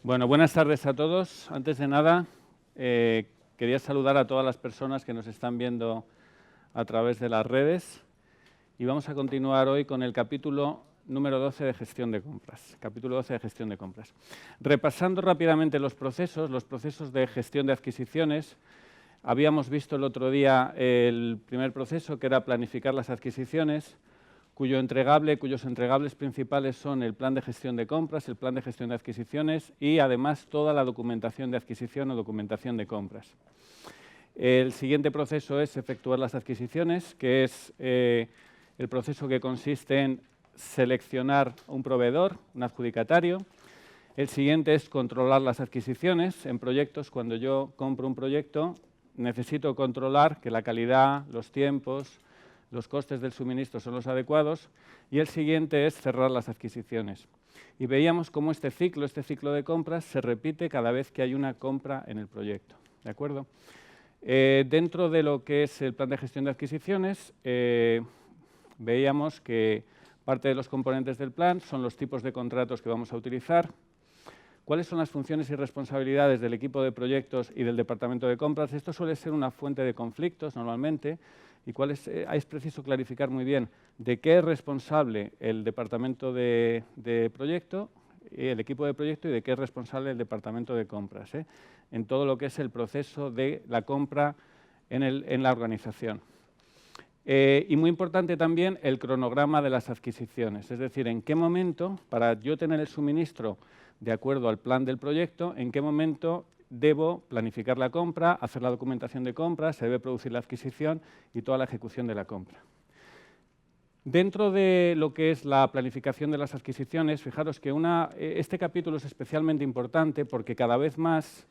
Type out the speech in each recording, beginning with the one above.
Bueno, buenas tardes a todos. Antes de nada, quería saludar a todas las personas que nos están viendo a través de las redes y vamos a continuar hoy con el capítulo número 12 de gestión de compras. Capítulo 12 de gestión de compras. Repasando rápidamente los procesos de gestión de adquisiciones. Habíamos visto el otro día el primer proceso, que era planificar las adquisiciones, cuyos entregables principales son el plan de gestión de compras, el plan de gestión de adquisiciones y además toda la documentación de adquisición o documentación de compras. El siguiente proceso es efectuar las adquisiciones, que es el proceso que consiste en seleccionar un proveedor, un adjudicatario. El siguiente es controlar las adquisiciones en proyectos. Cuando yo compro un proyecto, necesito controlar que la calidad, los tiempos, los costes del suministro son los adecuados, y el siguiente es cerrar las adquisiciones. Y veíamos cómo este ciclo de compras se repite cada vez que hay una compra en el proyecto. ¿De acuerdo? Dentro de lo que es el plan de gestión de adquisiciones, veíamos que parte de los componentes del plan son los tipos de contratos que vamos a utilizar, cuáles son las funciones y responsabilidades del equipo de proyectos y del departamento de compras. Esto suele ser una fuente de conflictos normalmente, y es preciso clarificar muy bien de qué es responsable el departamento de proyecto, el equipo de proyecto, y de qué es responsable el departamento de compras, en todo lo que es el proceso de la compra en la organización. Y muy importante también el cronograma de las adquisiciones, es decir, en qué momento, para yo tener el suministro de acuerdo al plan del proyecto, en qué momento debo planificar la compra, hacer la documentación de compra, se debe producir la adquisición y toda la ejecución de la compra. Dentro de lo que es la planificación de las adquisiciones, fijaros que este capítulo es especialmente importante porque cada vez más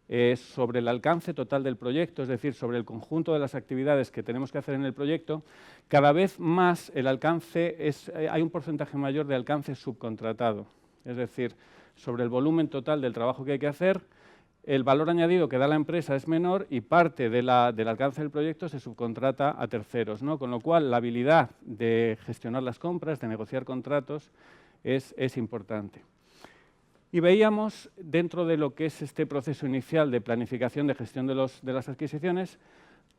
es sobre el alcance total del proyecto, es decir, sobre el conjunto de las actividades que tenemos que hacer en el proyecto. Cada vez más el alcance hay un porcentaje mayor de alcance subcontratado, es decir, sobre el volumen total del trabajo que hay que hacer, el valor añadido que da la empresa es menor y parte del alcance del proyecto se subcontrata a terceros, ¿no? Con lo cual la habilidad de gestionar las compras, de negociar contratos, es importante. Y veíamos, dentro de lo que es este proceso inicial de planificación de gestión de las adquisiciones,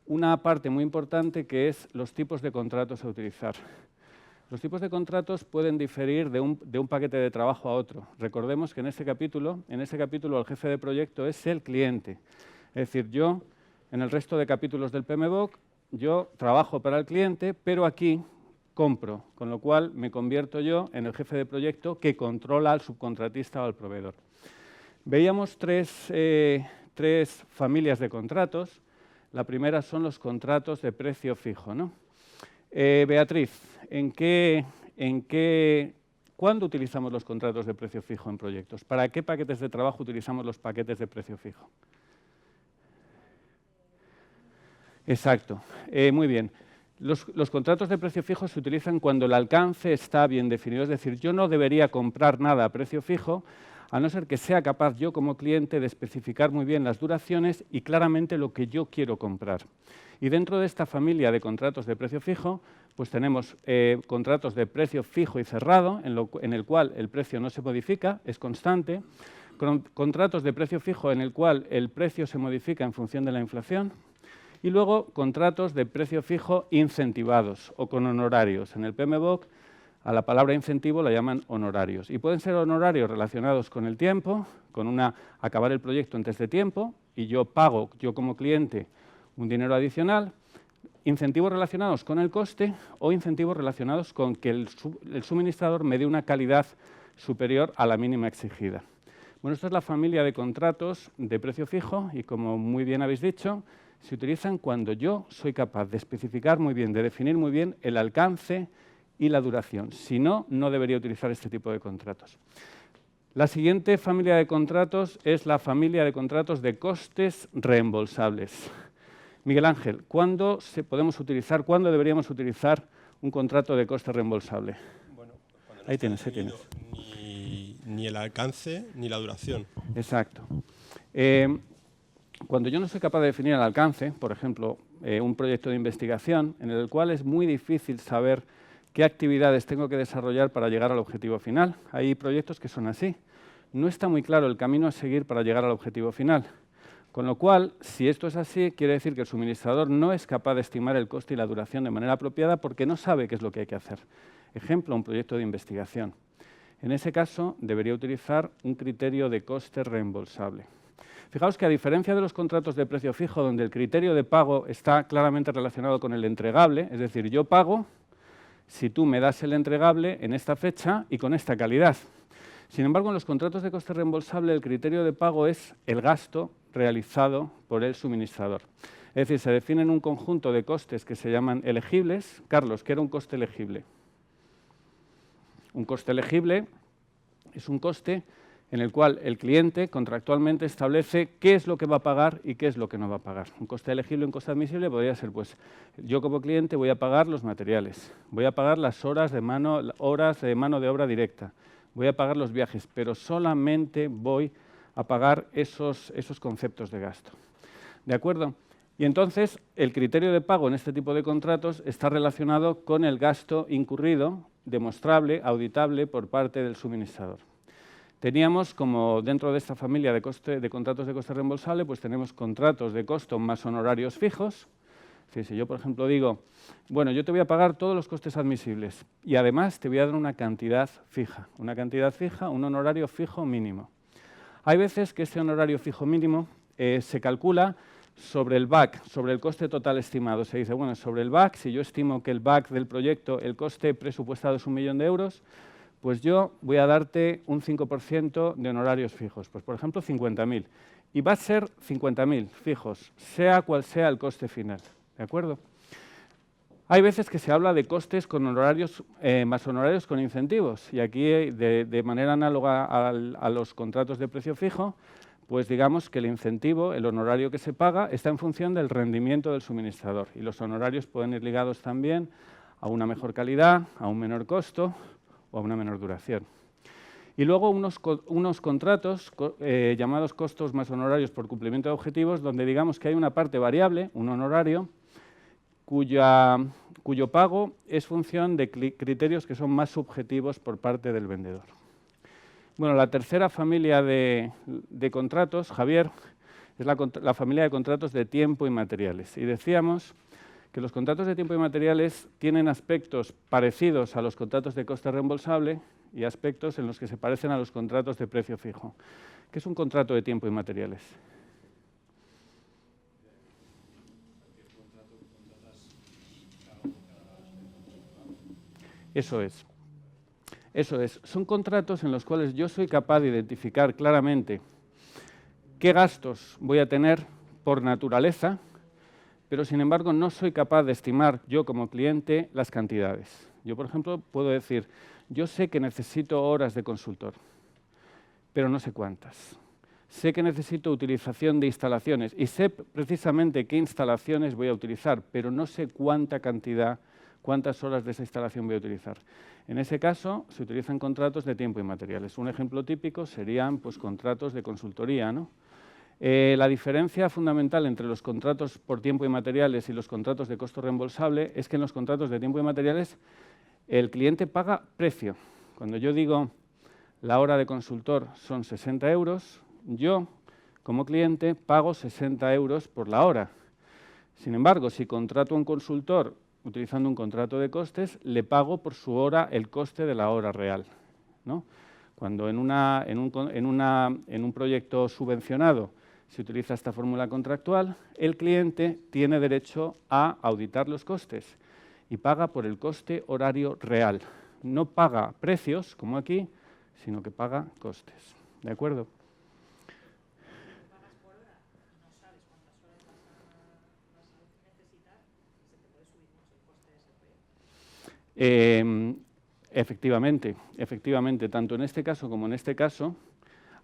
una parte muy importante que es los tipos de contratos a utilizar. Los tipos de contratos pueden diferir de un paquete de trabajo a otro. Recordemos que en ese capítulo el jefe de proyecto es el cliente. Es decir, yo, en el resto de capítulos del PMBOK, yo trabajo para el cliente, pero aquí compro, con lo cual me convierto yo en el jefe de proyecto que controla al subcontratista o al proveedor. Veíamos tres familias de contratos. La primera son los contratos de precio fijo, ¿no? Beatriz, ¿cuándo utilizamos los contratos de precio fijo en proyectos? ¿Para qué paquetes de trabajo utilizamos los paquetes de precio fijo? Exacto, muy bien. Los contratos de precio fijo se utilizan cuando el alcance está bien definido, es decir, yo no debería comprar nada a precio fijo, a no ser que sea capaz yo como cliente de especificar muy bien las duraciones y claramente lo que yo quiero comprar. Y dentro de esta familia de contratos de precio fijo, pues tenemos contratos de precio fijo y cerrado, en el cual el precio no se modifica, es constante. Contratos de precio fijo en el cual el precio se modifica en función de la inflación. Y luego contratos de precio fijo incentivados o con honorarios. En el PMBOK a la palabra incentivo la llaman honorarios. Y pueden ser honorarios relacionados con el tiempo, con acabar el proyecto antes de tiempo, y yo pago, yo como cliente, un dinero adicional, incentivos relacionados con el coste o incentivos relacionados con que el suministrador me dé una calidad superior a la mínima exigida. Bueno, esta es la familia de contratos de precio fijo y, como muy bien habéis dicho, se utilizan cuando yo soy capaz de especificar muy bien, de definir muy bien el alcance y la duración. Si no, no debería utilizar este tipo de contratos. La siguiente familia de contratos es la familia de contratos de costes reembolsables. Miguel Ángel, ¿cuándo deberíamos utilizar un contrato de coste reembolsable? Bueno, cuando no ahí está tienes. Ni el alcance ni la duración. Exacto. Cuando yo no soy capaz de definir el alcance, por ejemplo, un proyecto de investigación en el cual es muy difícil saber qué actividades tengo que desarrollar para llegar al objetivo final. Hay proyectos que son así. no está muy claro el camino a seguir para llegar al objetivo final. Con lo cual, si esto es así, quiere decir que el suministrador no es capaz de estimar el coste y la duración de manera apropiada porque no sabe qué es lo que hay que hacer. Ejemplo, un proyecto de investigación. En ese caso, debería utilizar un criterio de coste reembolsable. Fijaos que a diferencia de los contratos de precio fijo, donde el criterio de pago está claramente relacionado con el entregable, es decir, yo pago si tú me das el entregable en esta fecha y con esta calidad. Sin embargo, en los contratos de coste reembolsable, el criterio de pago es el gasto realizado por el suministrador. Es decir, se definen un conjunto de costes que se llaman elegibles. Carlos, ¿qué era un coste elegible? Un coste elegible es un coste en el cual el cliente contractualmente establece qué es lo que va a pagar y qué es lo que no va a pagar. Un coste elegible, un coste admisible podría ser, pues, yo como cliente voy a pagar los materiales, voy a pagar las horas de mano de obra directa, voy a pagar los viajes, pero solamente voy a pagar esos conceptos de gasto. ¿De acuerdo? Y entonces, el criterio de pago en este tipo de contratos está relacionado con el gasto incurrido, demostrable, auditable por parte del suministrador. Teníamos, como dentro de esta familia de contratos de coste reembolsable, pues tenemos contratos de costo más honorarios fijos. Si yo, por ejemplo, digo, bueno, yo te voy a pagar todos los costes admisibles y además te voy a dar una cantidad fija, un honorario fijo mínimo. Hay veces que este honorario fijo mínimo se calcula sobre el BAC, sobre el coste total estimado. Se dice, bueno, sobre el BAC, si yo estimo que el BAC del proyecto, el coste presupuestado es 1 millón de euros, pues yo voy a darte un 5% de honorarios fijos, pues por ejemplo 50.000. Y va a ser 50.000 fijos, sea cual sea el coste final, ¿de acuerdo? Hay veces que se habla de costes con honorarios, más honorarios con incentivos, y aquí de manera análoga a los contratos de precio fijo, pues digamos que el incentivo, el honorario que se paga, está en función del rendimiento del suministrador, y los honorarios pueden ir ligados también a una mejor calidad, a un menor costo o a una menor duración. Y luego unos contratos llamados costos más honorarios por cumplimiento de objetivos, donde digamos que hay una parte variable, un honorario, cuyo pago es función de criterios que son más subjetivos por parte del vendedor. Bueno, la tercera familia de contratos, Javier, es la familia de contratos de tiempo y materiales. Y decíamos que los contratos de tiempo y materiales tienen aspectos parecidos a los contratos de coste reembolsable y aspectos en los que se parecen a los contratos de precio fijo. ¿Qué es un contrato de tiempo y materiales? Eso es. Son contratos en los cuales yo soy capaz de identificar claramente qué gastos voy a tener por naturaleza, pero sin embargo no soy capaz de estimar yo como cliente las cantidades. Yo, por ejemplo, puedo decir, yo sé que necesito horas de consultor, pero no sé cuántas. Sé que necesito utilización de instalaciones y sé precisamente qué instalaciones voy a utilizar, pero no sé cuántas horas de esa instalación voy a utilizar. En ese caso, se utilizan contratos de tiempo y materiales. Un ejemplo típico serían pues, contratos de consultoría, ¿no? La diferencia fundamental entre los contratos por tiempo y materiales y los contratos de costo reembolsable es que en los contratos de tiempo y materiales el cliente paga precio. Cuando yo digo la hora de consultor son 60 euros, yo como cliente pago 60 euros por la hora. Sin embargo, si contrato a un consultor utilizando un contrato de costes, le pago por su hora el coste de la hora real, ¿no? Cuando en un proyecto subvencionado se utiliza esta fórmula contractual, el cliente tiene derecho a auditar los costes y paga por el coste horario real. No paga precios, como aquí, sino que paga costes. ¿De acuerdo? Efectivamente, tanto en este caso como en este caso,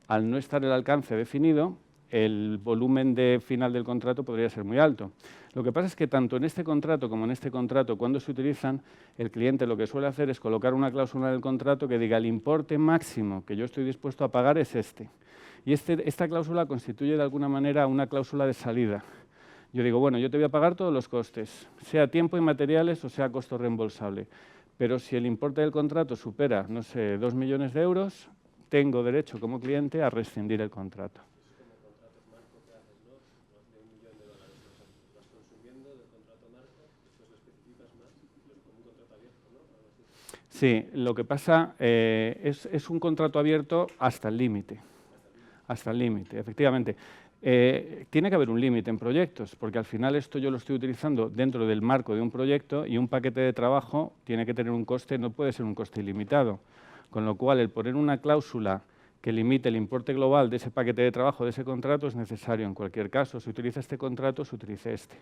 al no estar el alcance definido, el volumen final del contrato podría ser muy alto. Lo que pasa es que tanto en este contrato como en este contrato, cuando se utilizan, el cliente lo que suele hacer es colocar una cláusula en el contrato que diga el importe máximo que yo estoy dispuesto a pagar es este. Y esta cláusula constituye de alguna manera una cláusula de salida. Yo digo, bueno, yo te voy a pagar todos los costes, sea tiempo y materiales o sea costo reembolsable. Pero si el importe del contrato supera, no sé, 2 millones de euros, tengo derecho como cliente a rescindir el contrato. Sí, lo que pasa es un contrato abierto hasta el límite. Hasta el límite, efectivamente. Tiene que haber un límite en proyectos, porque al final esto yo lo estoy utilizando dentro del marco de un proyecto y un paquete de trabajo tiene que tener un coste, no puede ser un coste ilimitado. Con lo cual, el poner una cláusula que limite el importe global de ese paquete de trabajo, de ese contrato, es necesario en cualquier caso. Se utiliza este contrato, se utilice este.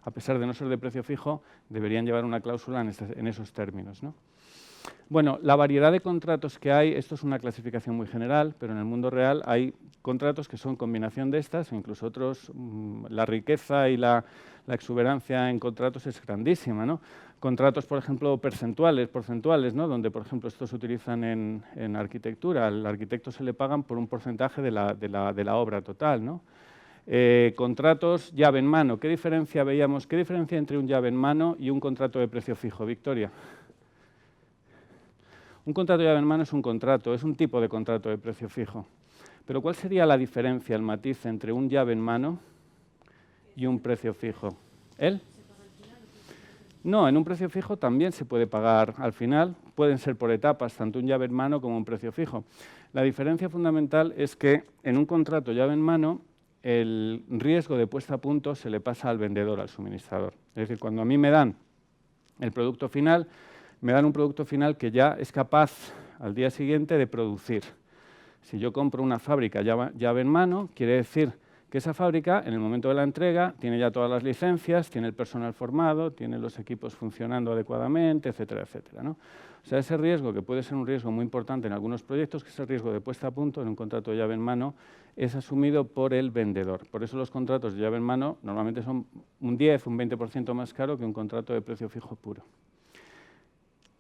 A pesar de no ser de precio fijo, deberían llevar una cláusula en esos términos, ¿no? Bueno, la variedad de contratos que hay, esto es una clasificación muy general, pero en el mundo real hay contratos que son combinación de estas, o incluso otros, la riqueza y la exuberancia en contratos es grandísima, ¿no? Contratos, por ejemplo, porcentuales, ¿no? Donde, por ejemplo, estos se utilizan en arquitectura. Al arquitecto se le pagan por un porcentaje de la obra total, ¿no? Contratos llave en mano. ¿Qué diferencia entre un llave en mano y un contrato de precio fijo, Victoria? Un contrato de llave en mano es un contrato, es un tipo de contrato de precio fijo. Pero ¿cuál sería la diferencia, el matiz entre un llave en mano y un precio fijo? ¿Él? No, en un precio fijo también se puede pagar al final, pueden ser por etapas, tanto un llave en mano como un precio fijo. La diferencia fundamental es que en un contrato llave en mano el riesgo de puesta a punto se le pasa al vendedor, al suministrador. Es decir, cuando a mí me dan el producto final, me dan un producto final que ya es capaz al día siguiente de producir. Si yo compro una fábrica llave en mano, quiere decir que esa fábrica, en el momento de la entrega, tiene ya todas las licencias, tiene el personal formado, tiene los equipos funcionando adecuadamente, etcétera, etcétera, ¿no? O sea, ese riesgo, que puede ser un riesgo muy importante en algunos proyectos, que es el riesgo de puesta a punto en un contrato de llave en mano, es asumido por el vendedor. Por eso los contratos de llave en mano normalmente son un 10, un 20% más caro que un contrato de precio fijo puro.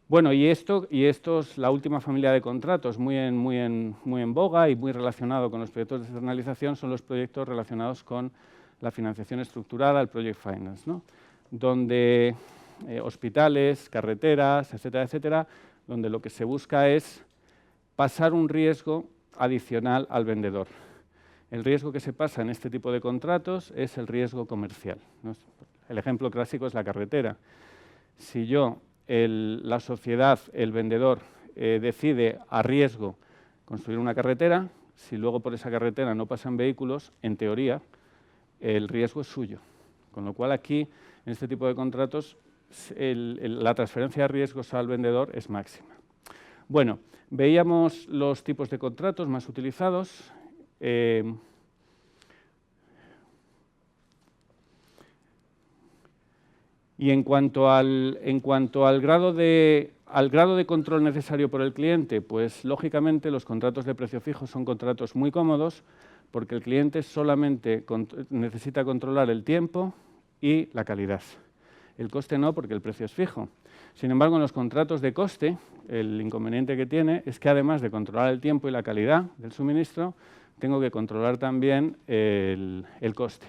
Bueno, y esto es la última familia de contratos muy en boga y muy relacionado con los proyectos de externalización, son los proyectos relacionados con la financiación estructurada, el Project Finance, ¿no? Donde hospitales, carreteras, etcétera, etcétera, donde lo que se busca es pasar un riesgo adicional al vendedor. El riesgo que se pasa en este tipo de contratos es el riesgo comercial, ¿no? El ejemplo clásico es la carretera. Si yo la sociedad, el vendedor, decide a riesgo construir una carretera, si luego por esa carretera no pasan vehículos, en teoría, el riesgo es suyo. Con lo cual aquí, en este tipo de contratos, la transferencia de riesgos al vendedor es máxima. Bueno, veíamos los tipos de contratos más utilizados. Y en cuanto al grado de control necesario por el cliente, pues lógicamente los contratos de precio fijo son contratos muy cómodos porque el cliente solamente necesita controlar el tiempo y la calidad. El coste no, porque el precio es fijo. Sin embargo, en los contratos de coste, el inconveniente que tiene es que además de controlar el tiempo y la calidad del suministro, tengo que controlar también el coste.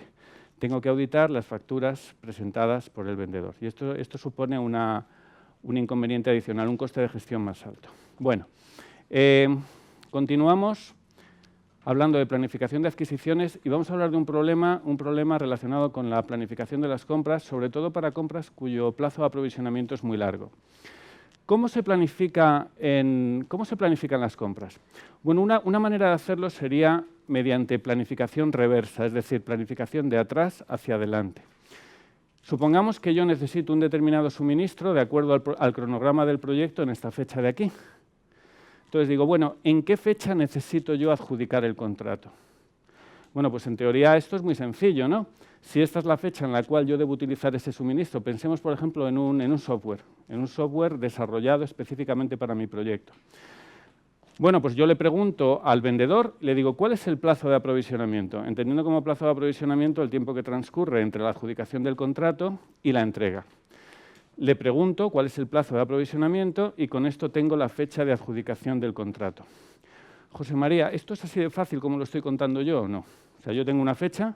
Tengo que auditar las facturas presentadas por el vendedor. Y esto supone un inconveniente adicional, un coste de gestión más alto. Bueno, continuamos hablando de planificación de adquisiciones y vamos a hablar de un problema relacionado con la planificación de las compras, sobre todo para compras cuyo plazo de aprovisionamiento es muy largo. ¿Cómo se planifican las compras? Bueno, una manera de hacerlo sería mediante planificación reversa, es decir, planificación de atrás hacia adelante. Supongamos que yo necesito un determinado suministro de acuerdo al cronograma del proyecto en esta fecha de aquí. Entonces digo, bueno, ¿en qué fecha necesito yo adjudicar el contrato? Bueno, pues en teoría esto es muy sencillo, ¿no? Si esta es la fecha en la cual yo debo utilizar ese suministro, pensemos, por ejemplo, en un software desarrollado específicamente para mi proyecto. Bueno, pues yo le pregunto al vendedor, le digo, ¿cuál es el plazo de aprovisionamiento? Entendiendo como plazo de aprovisionamiento el tiempo que transcurre entre la adjudicación del contrato y la entrega. Le pregunto cuál es el plazo de aprovisionamiento y con esto tengo la fecha de adjudicación del contrato. José María, ¿esto es así de fácil como lo estoy contando yo o no? O sea, yo tengo una fecha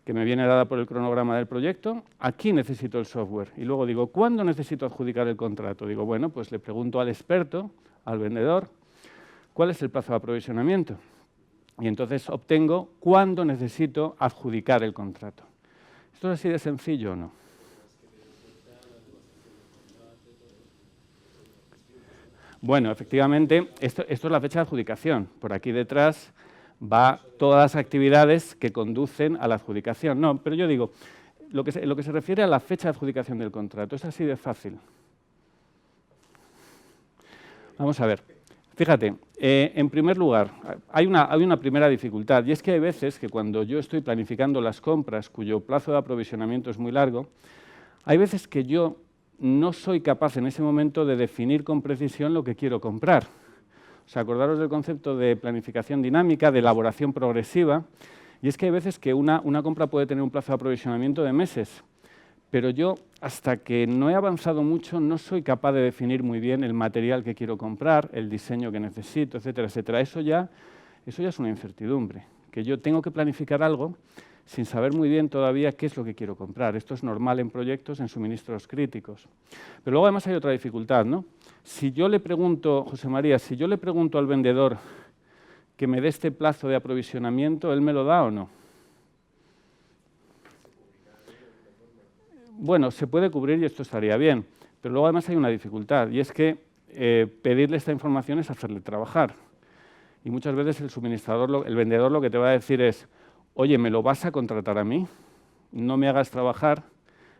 que me viene dada por el cronograma del proyecto, aquí necesito el software. Y luego digo, ¿cuándo necesito adjudicar el contrato? Digo, bueno, pues le pregunto al experto, al vendedor, ¿Cuál es el plazo de aprovisionamiento? Y entonces obtengo cuándo necesito adjudicar el contrato. ¿Esto es así de sencillo o no? Bueno, efectivamente, esto es la fecha de adjudicación. Por aquí detrás va todas las actividades que conducen a la adjudicación. No, pero yo digo, lo que se refiere a la fecha de adjudicación del contrato. Es así de fácil. Vamos a ver. Fíjate, en primer lugar, hay una primera dificultad, y es que hay veces que cuando yo estoy planificando las compras cuyo plazo de aprovisionamiento es muy largo, hay veces que yo no soy capaz en ese momento de definir con precisión lo que quiero comprar. O sea, acordaros del concepto de planificación dinámica, de elaboración progresiva, y es que hay veces que una compra puede tener un plazo de aprovisionamiento de meses, pero yo, hasta que no he avanzado mucho, no soy capaz de definir muy bien el material que quiero comprar, el diseño que necesito, etcétera, etcétera. Eso ya es una incertidumbre, que yo tengo que planificar algo sin saber muy bien todavía qué es lo que quiero comprar. Esto es normal en proyectos, en suministros críticos. Pero luego además hay otra dificultad, ¿no? Si yo le pregunto, José María, si yo le pregunto al vendedor que me dé este plazo de aprovisionamiento, ¿él me lo da o no? Bueno, se puede cubrir y esto estaría bien, pero luego además hay una dificultad, y es que pedirle esta información es hacerle trabajar. Y muchas veces el suministrador, el vendedor lo que te va a decir es, oye, ¿me lo vas a contratar a mí? No me hagas trabajar.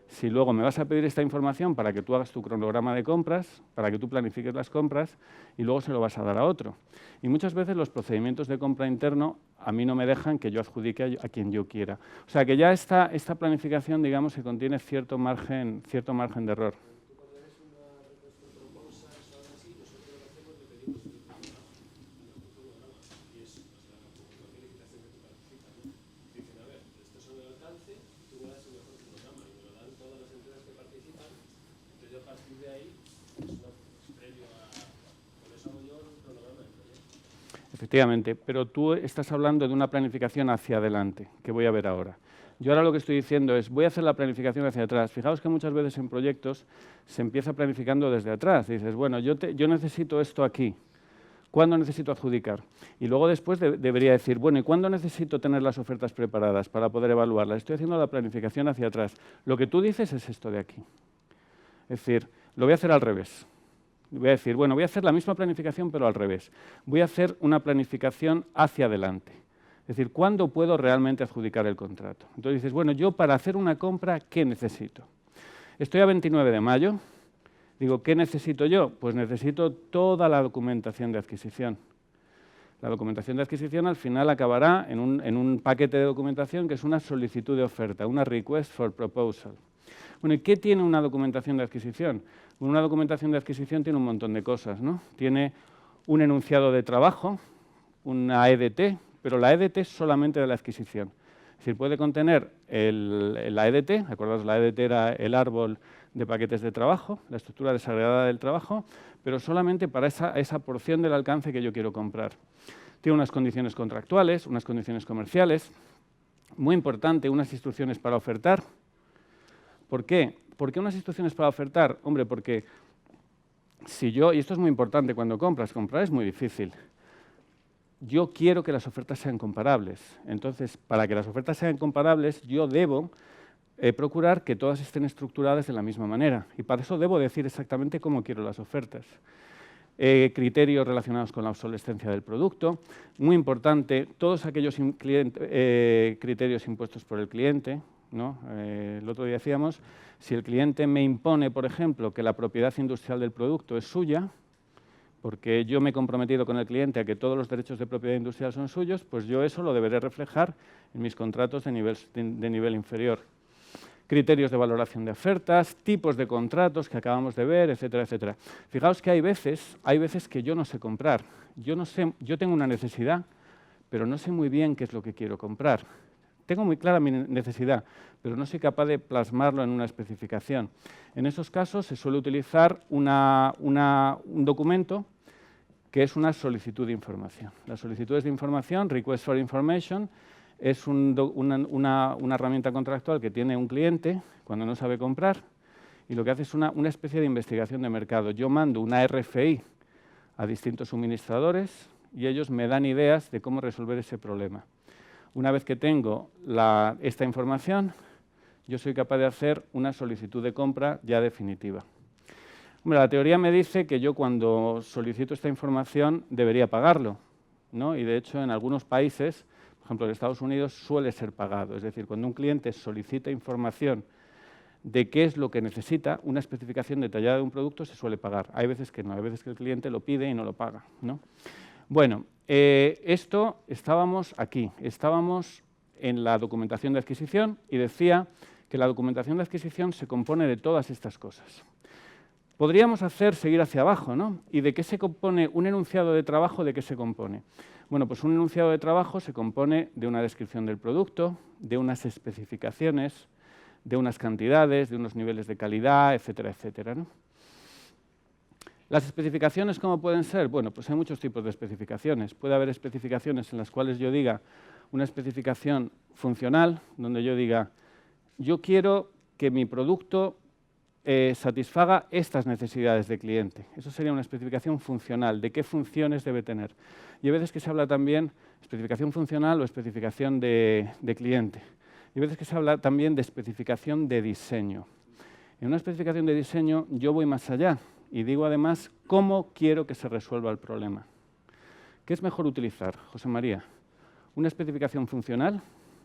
Si luego me vas a pedir esta información para que tú hagas tu cronograma de compras, para que tú planifiques las compras, y luego se lo vas a dar a otro. Y muchas veces los procedimientos de compra interno a mí no me dejan que yo adjudique a quien yo quiera. O sea que ya esta planificación, digamos, que contiene cierto margen de error. Efectivamente, pero tú estás hablando de una planificación hacia adelante, que voy a ver ahora. Yo ahora lo que estoy diciendo es, voy a hacer la planificación hacia atrás. Fijaos que muchas veces en proyectos se empieza planificando desde atrás. Dices, bueno, yo necesito esto aquí. ¿Cuándo necesito adjudicar? Y luego después debería decir, bueno, ¿y cuándo necesito tener las ofertas preparadas para poder evaluarlas? Estoy haciendo la planificación hacia atrás. Lo que tú dices es esto de aquí. Es decir, lo voy a hacer al revés. Voy a decir, bueno, voy a hacer la misma planificación, pero al revés. Voy a hacer una planificación hacia adelante. Es decir, ¿cuándo puedo realmente adjudicar el contrato? Entonces dices, bueno, yo para hacer una compra, ¿qué necesito? Estoy a 29 de mayo. Digo, ¿qué necesito yo? Pues necesito toda la documentación de adquisición. La documentación de adquisición al final acabará en un paquete de documentación que es una solicitud de oferta, una request for proposal. Bueno, ¿y qué tiene una documentación de adquisición? Una documentación de adquisición tiene un montón de cosas, ¿no? Tiene un enunciado de trabajo, una EDT, pero la EDT es solamente de la adquisición. Es decir, puede contener la EDT, acordaos, la EDT era el árbol de paquetes de trabajo, la estructura desagregada del trabajo, pero solamente para esa porción del alcance que yo quiero comprar. Tiene unas condiciones contractuales, unas condiciones comerciales, muy importante, unas instrucciones para ofertar. ¿Por qué? ¿Por qué unas instrucciones para ofertar? Hombre, porque si yo, y esto es muy importante cuando comprar es muy difícil. Yo quiero que las ofertas sean comparables. Entonces, para que las ofertas sean comparables, yo debo procurar que todas estén estructuradas de la misma manera. Y para eso debo decir exactamente cómo quiero las ofertas. Criterios relacionados con la obsolescencia del producto. Muy importante, todos aquellos criterios impuestos por el cliente, ¿no? El otro día decíamos, si el cliente me impone, por ejemplo, que la propiedad industrial del producto es suya, porque yo me he comprometido con el cliente a que todos los derechos de propiedad industrial son suyos, pues yo eso lo deberé reflejar en mis contratos de nivel inferior. Criterios de valoración de ofertas, tipos de contratos que acabamos de ver, etcétera, etcétera. Fijaos que hay veces que yo no sé comprar. Yo tengo una necesidad, pero no sé muy bien qué es lo que quiero comprar. Tengo muy clara mi necesidad, pero no soy capaz de plasmarlo en una especificación. En esos casos se suele utilizar un documento que es una solicitud de información. Las solicitudes de información, Request for Information, es una herramienta contractual que tiene un cliente cuando no sabe comprar y lo que hace es una especie de investigación de mercado. Yo mando una RFI a distintos suministradores, y ellos me dan ideas de cómo resolver ese problema. Una vez que tengo esta información, yo soy capaz de hacer una solicitud de compra ya definitiva. Hombre, la teoría me dice que yo cuando solicito esta información debería pagarlo, ¿no? Y de hecho en algunos países, por ejemplo en Estados Unidos, suele ser pagado. Es decir, cuando un cliente solicita información de qué es lo que necesita, una especificación detallada de un producto se suele pagar. Hay veces que no, hay veces que el cliente lo pide y no lo paga, ¿no? Bueno, estábamos aquí, estábamos en la documentación de adquisición y decía que la documentación de adquisición se compone de todas estas cosas. Podríamos seguir hacia abajo, ¿no? ¿Y de qué se compone un enunciado de trabajo? ¿De qué se compone? Bueno, pues un enunciado de trabajo se compone de una descripción del producto, de unas especificaciones, de unas cantidades, de unos niveles de calidad, etcétera, etcétera, ¿no? ¿Las especificaciones cómo pueden ser? Bueno, pues hay muchos tipos de especificaciones. Puede haber especificaciones en las cuales yo diga una especificación funcional, donde yo diga, yo quiero que mi producto satisfaga estas necesidades de cliente. Eso sería una especificación funcional, de qué funciones debe tener. Y a veces que se habla también especificación funcional o especificación de cliente. Y a veces que se habla también de especificación de diseño. En una especificación de diseño yo voy más allá y digo además cómo quiero que se resuelva el problema. ¿Qué es mejor utilizar, José María? ¿Una especificación funcional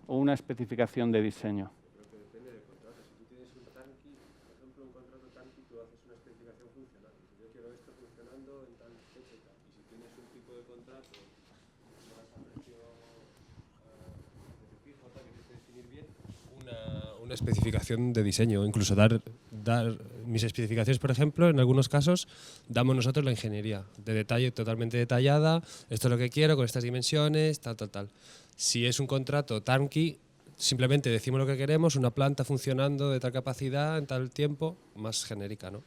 o una especificación de diseño? Creo que depende del contrato. Si tú tienes un tanque, por ejemplo, un contrato tanque, tú haces una especificación funcional. Yo quiero esto funcionando en tal fecha y tal. Y si tienes un tipo de contrato, vas a precio fijo, tal, que tienes que definir bien, una especificación de diseño, incluso dar mis especificaciones, por ejemplo, en algunos casos damos nosotros la ingeniería de detalle totalmente detallada, esto es lo que quiero con estas dimensiones, tal, tal, tal. Si es un contrato turnkey, simplemente decimos lo que queremos, una planta funcionando de tal capacidad en tal tiempo, más genérica, ¿no?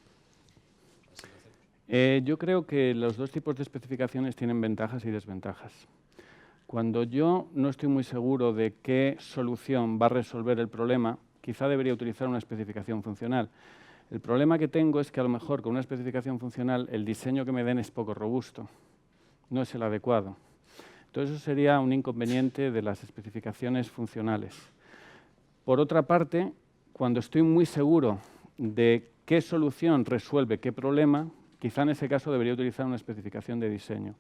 Yo creo que los dos tipos de especificaciones tienen ventajas y desventajas. Cuando yo no estoy muy seguro de qué solución va a resolver el problema, quizá debería utilizar una especificación funcional. El problema que tengo es que a lo mejor con una especificación funcional el diseño que me den es poco robusto, no es el adecuado. Entonces eso sería un inconveniente de las especificaciones funcionales. Por otra parte, cuando estoy muy seguro de qué solución resuelve qué problema, quizá en ese caso debería utilizar una especificación de diseño.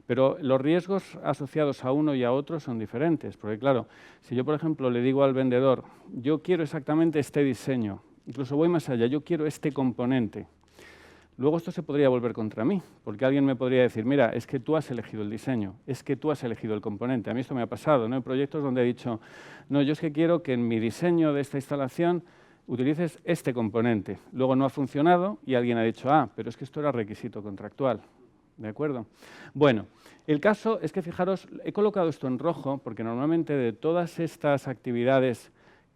Pero los riesgos asociados a uno y a otro son diferentes, porque claro, si yo por ejemplo le digo al vendedor, yo quiero exactamente este diseño, incluso voy más allá, yo quiero este componente, luego esto se podría volver contra mí, porque alguien me podría decir, mira, es que tú has elegido el diseño, es que tú has elegido el componente. A mí esto me ha pasado, ¿no? En proyectos donde he dicho, no, yo es que quiero que en mi diseño de esta instalación utilices este componente. Luego no ha funcionado y alguien ha dicho, ah, pero es que esto era requisito contractual. ¿De acuerdo? Bueno, el caso es que, fijaros, he colocado esto en rojo porque normalmente de todas estas actividades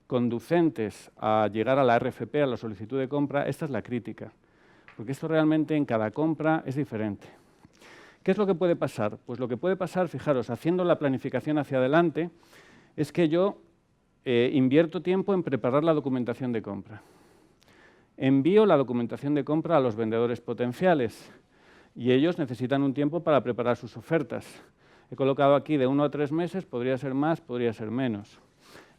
conducentes a llegar a la RFP, a la solicitud de compra, esta es la crítica, porque esto realmente en cada compra es diferente. ¿Qué es lo que puede pasar? Pues lo que puede pasar, fijaros, haciendo la planificación hacia adelante, es que yo invierto tiempo en preparar la documentación de compra. Envío la documentación de compra a los vendedores potenciales y ellos necesitan un tiempo para preparar sus ofertas. He colocado aquí de 1 a 3 meses, podría ser más, podría ser menos.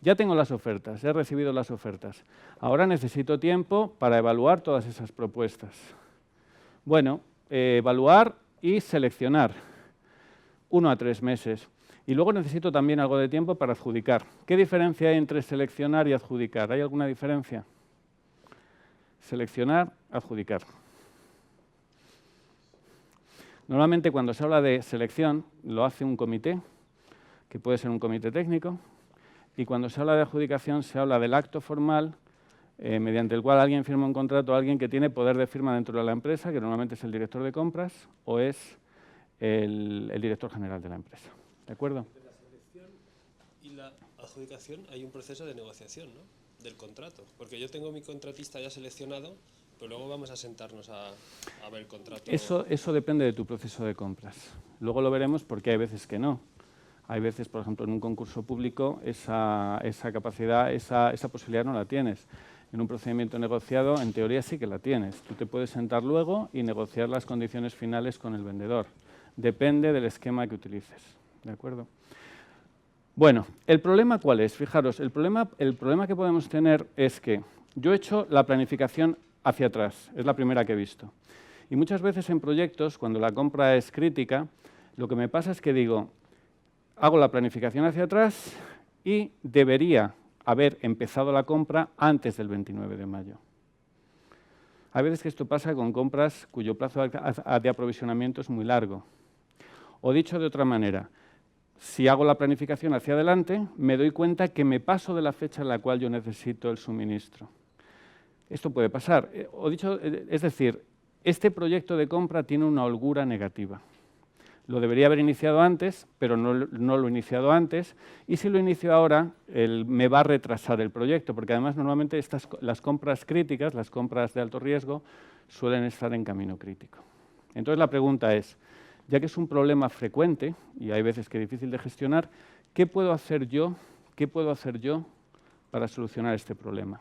Ya tengo las ofertas, he recibido las ofertas. Ahora necesito tiempo para evaluar todas esas propuestas. Bueno, evaluar y seleccionar, 1 a 3 meses. Y luego necesito también algo de tiempo para adjudicar. ¿Qué diferencia hay entre seleccionar y adjudicar? ¿Hay alguna diferencia? Seleccionar, adjudicar. Normalmente cuando se habla de selección lo hace un comité, que puede ser un comité técnico, y cuando se habla de adjudicación se habla del acto formal mediante el cual alguien firma un contrato a alguien que tiene poder de firma dentro de la empresa, que normalmente es el director de compras o es el director general de la empresa. ¿De acuerdo? Entre la selección y la adjudicación hay un proceso de negociación, ¿no? Del contrato, porque yo tengo mi contratista ya seleccionado, pero luego vamos a sentarnos a ver el contrato. Eso depende de tu proceso de compras. Luego lo veremos porque hay veces que no. Hay veces, por ejemplo, en un concurso público esa capacidad, esa posibilidad no la tienes. En un procedimiento negociado, en teoría sí que la tienes. Tú te puedes sentar luego y negociar las condiciones finales con el vendedor. depende del esquema que utilices, ¿de acuerdo? Bueno, ¿el problema cuál es? Fijaros, el problema que podemos tener es que yo he hecho la planificación hacia atrás, es la primera que he visto. Y muchas veces en proyectos, cuando la compra es crítica, lo que me pasa es que digo, hago la planificación hacia atrás y debería haber empezado la compra antes del 29 de mayo. Hay veces que esto pasa con compras cuyo plazo de aprovisionamiento es muy largo. O dicho de otra manera, si hago la planificación hacia adelante, me doy cuenta que me paso de la fecha en la cual yo necesito el suministro. Esto puede pasar. Es decir, este proyecto de compra tiene una holgura negativa. Lo debería haber iniciado antes, pero no lo he iniciado antes. Y si lo inicio ahora, me va a retrasar el proyecto, porque además normalmente las compras críticas, las compras de alto riesgo, suelen estar en camino crítico. Entonces la pregunta es, ya que es un problema frecuente, y hay veces que es difícil de gestionar, ¿qué puedo hacer yo para solucionar este problema?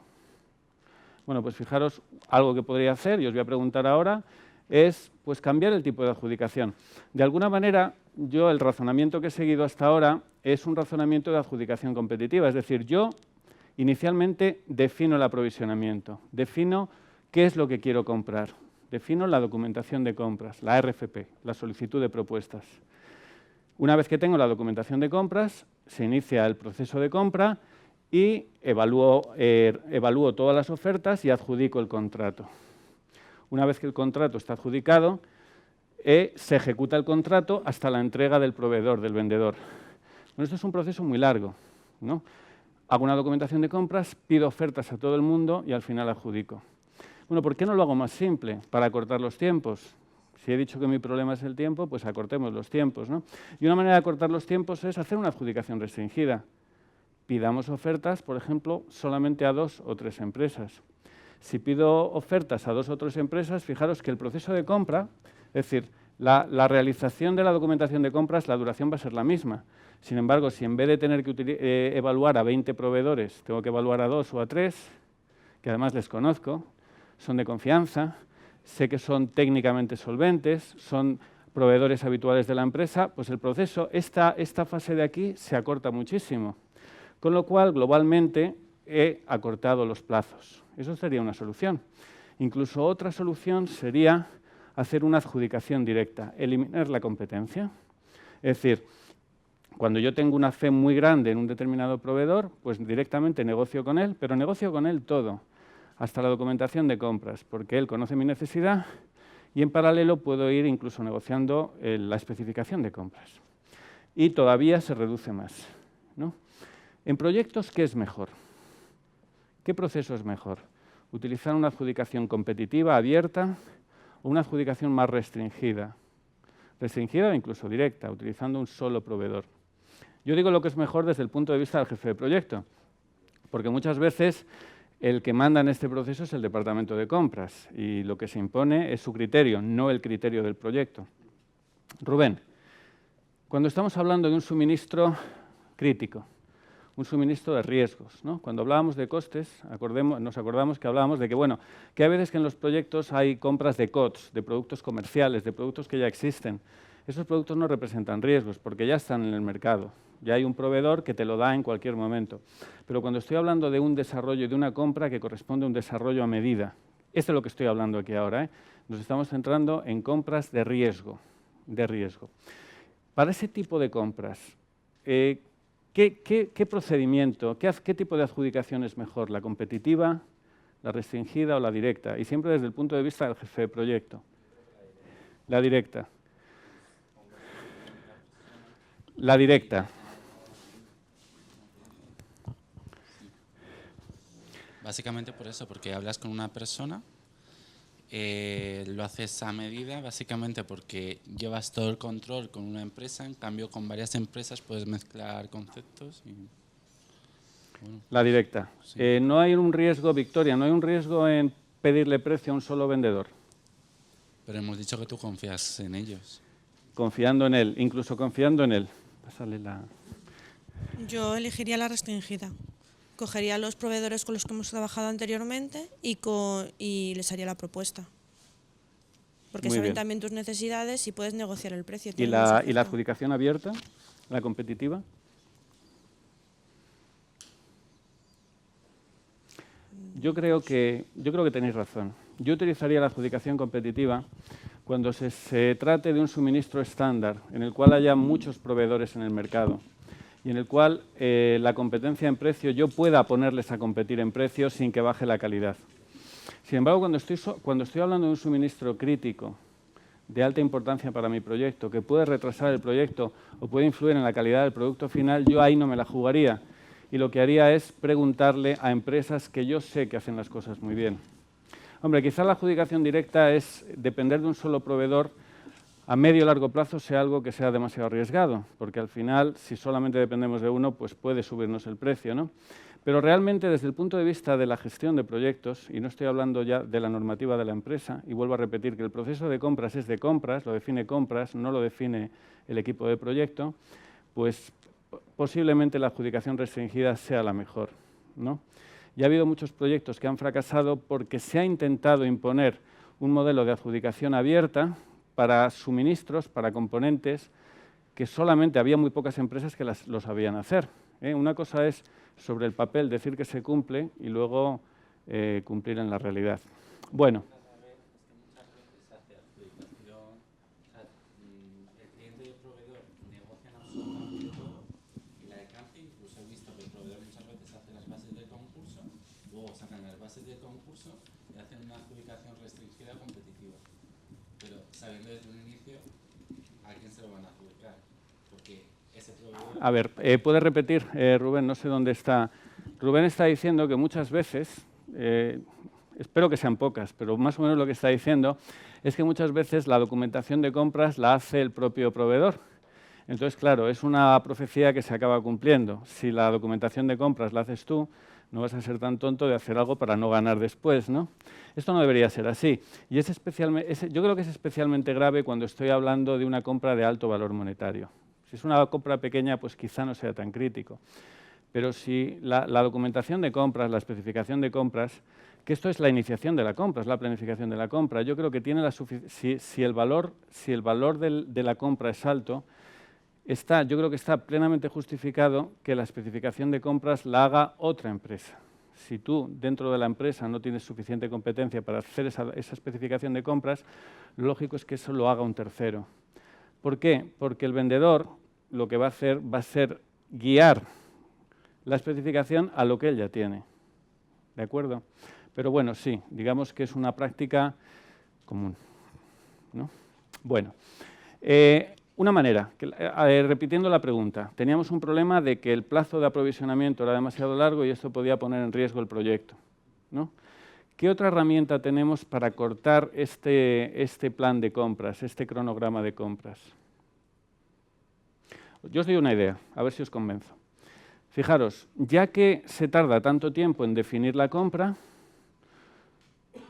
Bueno, pues fijaros, algo que podría hacer, y os voy a preguntar ahora, es pues, cambiar el tipo de adjudicación. De alguna manera, yo el razonamiento que he seguido hasta ahora es un razonamiento de adjudicación competitiva, es decir, yo inicialmente defino el aprovisionamiento, defino qué es lo que quiero comprar, defino la documentación de compras, la RFP, la solicitud de propuestas. Una vez que tengo la documentación de compras, se inicia el proceso de compra y evalúo todas las ofertas y adjudico el contrato. Una vez que el contrato está adjudicado, se ejecuta el contrato hasta la entrega del proveedor, del vendedor. Bueno, esto es un proceso muy largo, ¿no? Hago una documentación de compras, pido ofertas a todo el mundo y al final adjudico. Bueno, ¿por qué no lo hago más simple? Para acortar los tiempos. Si he dicho que mi problema es el tiempo, pues acortemos los tiempos, ¿no? Y una manera de acortar los tiempos es hacer una adjudicación restringida. Pidamos ofertas, por ejemplo, solamente a 2 o 3 empresas. Si pido ofertas a 2 o 3 empresas, fijaros que el proceso de compra, es decir, la realización de la documentación de compras, la duración va a ser la misma. Sin embargo, si en vez de tener que evaluar a 20 proveedores, tengo que evaluar a 2 o a 3, que además les conozco, son de confianza, sé que son técnicamente solventes, son proveedores habituales de la empresa, pues el proceso, esta fase de aquí se acorta muchísimo. Con lo cual, globalmente, he acortado los plazos. Eso sería una solución. Incluso otra solución sería hacer una adjudicación directa, eliminar la competencia. Es decir, cuando yo tengo una fe muy grande en un determinado proveedor, pues directamente negocio con él, pero negocio con él todo, hasta la documentación de compras, porque él conoce mi necesidad y en paralelo puedo ir incluso negociando la especificación de compras. Y todavía se reduce más, ¿no? En proyectos, ¿qué es mejor? ¿Qué proceso es mejor? ¿Utilizar una adjudicación competitiva, abierta, o una adjudicación más restringida? Restringida o incluso directa, utilizando un solo proveedor. Yo digo lo que es mejor desde el punto de vista del jefe de proyecto, porque muchas veces el que manda en este proceso es el departamento de compras y lo que se impone es su criterio, no el criterio del proyecto. Rubén, cuando estamos hablando de un suministro crítico, un suministro de riesgos, ¿no? Cuando hablábamos de costes, nos acordamos que hablábamos de que, bueno, que hay veces que en los proyectos hay compras de COTS, de productos comerciales, de productos que ya existen. Esos productos no representan riesgos porque ya están en el mercado. Ya hay un proveedor que te lo da en cualquier momento. Pero cuando estoy hablando de un desarrollo y de una compra que corresponde a un desarrollo a medida, es de lo que estoy hablando aquí ahora, ¿eh? Nos estamos centrando en compras de riesgo. Para ese tipo de compras, ¿qué procedimiento, qué tipo de adjudicación es mejor? ¿La competitiva, la restringida o la directa? Y siempre desde el punto de vista del jefe de proyecto. La directa. La directa. Básicamente por eso, porque hablas con una persona, lo haces a medida, básicamente porque llevas todo el control con una empresa, en cambio con varias empresas puedes mezclar conceptos. Y, bueno, la directa. Sí. No hay un riesgo, Victoria, no hay un riesgo en pedirle precio a un solo vendedor. Pero hemos dicho que tú confías en ellos. Confiando en él, incluso confiando en él. Pásale la... Yo elegiría la restringida. Cogería los proveedores con los que hemos trabajado anteriormente y les haría la propuesta. porque Muy saben bien. también tus necesidades y puedes negociar el precio. ¿Y tienen esa la oferta. adjudicación abierta, la competitiva? Yo creo que tenéis razón. Yo utilizaría la adjudicación competitiva cuando se trate de un suministro estándar, en el cual haya muchos proveedores en el mercado y en el cual la competencia en precio, yo pueda ponerles a competir en precio sin que baje la calidad. Sin embargo, cuando estoy hablando de un suministro crítico de alta importancia para mi proyecto, que puede retrasar el proyecto o puede influir en la calidad del producto final, yo ahí no me la jugaría. Y lo que haría es preguntarle a empresas que yo sé que hacen las cosas muy bien. Hombre, quizá la adjudicación directa es depender de un solo proveedor a medio o largo plazo sea algo que sea demasiado arriesgado, porque al final, si solamente dependemos de uno, pues puede subirnos el precio, ¿no? Pero realmente, desde el punto de vista de la gestión de proyectos, y no estoy hablando ya de la normativa de la empresa, y vuelvo a repetir que el proceso de compras es de compras, lo define compras, no lo define el equipo de proyecto, pues posiblemente la adjudicación restringida sea la mejor, ¿no? Ya ha habido muchos proyectos que han fracasado porque se ha intentado imponer un modelo de adjudicación abierta para suministros, para componentes, que solamente había muy pocas empresas que lo sabían hacer, ¿eh? Una cosa es sobre el papel decir que se cumple y luego cumplir en la realidad. Bueno. El cliente y el proveedor negocian absolutamente todo y la de canje, incluso he visto que el proveedor muchas veces hace las bases del concurso, luego sacan las bases del concurso y hacen una adjudicación restringida competitiva. Pero sabiendo desde un inicio a quién se lo van a adjudicar, porque ese proveedor... A ver, ¿puedes repetir, Rubén? No sé dónde está. Rubén está diciendo que muchas veces, espero que sean pocas, pero más o menos lo que está diciendo es que muchas veces la documentación de compras la hace el propio proveedor. Entonces, claro, es una profecía que se acaba cumpliendo. Si la documentación de compras la haces tú, no vas a ser tan tonto de hacer algo para no ganar después, ¿no? Esto no debería ser así. Y yo creo que es especialmente grave cuando estoy hablando de una compra de alto valor monetario. Si es una compra pequeña, pues quizá no sea tan crítico. Pero si la documentación de compras, la especificación de compras, que esto es la iniciación de la compra, es la planificación de la compra, yo creo que tiene si el valor de la compra es alto, yo creo que está plenamente justificado que la especificación de compras la haga otra empresa. Si tú, dentro de la empresa, no tienes suficiente competencia para hacer esa especificación de compras, lo lógico es que eso lo haga un tercero. ¿Por qué? Porque el vendedor lo que va a hacer va a ser guiar la especificación a lo que él ya tiene. ¿De acuerdo? Pero bueno, sí, digamos que es una práctica común, ¿no? Bueno, una manera, repitiendo la pregunta, teníamos un problema de que el plazo de aprovisionamiento era demasiado largo y esto podía poner en riesgo el proyecto, ¿no? ¿Qué otra herramienta tenemos para cortar este plan de compras, este cronograma de compras? Yo os doy una idea, a ver si os convenzo. Fijaros, ya que se tarda tanto tiempo en definir la compra,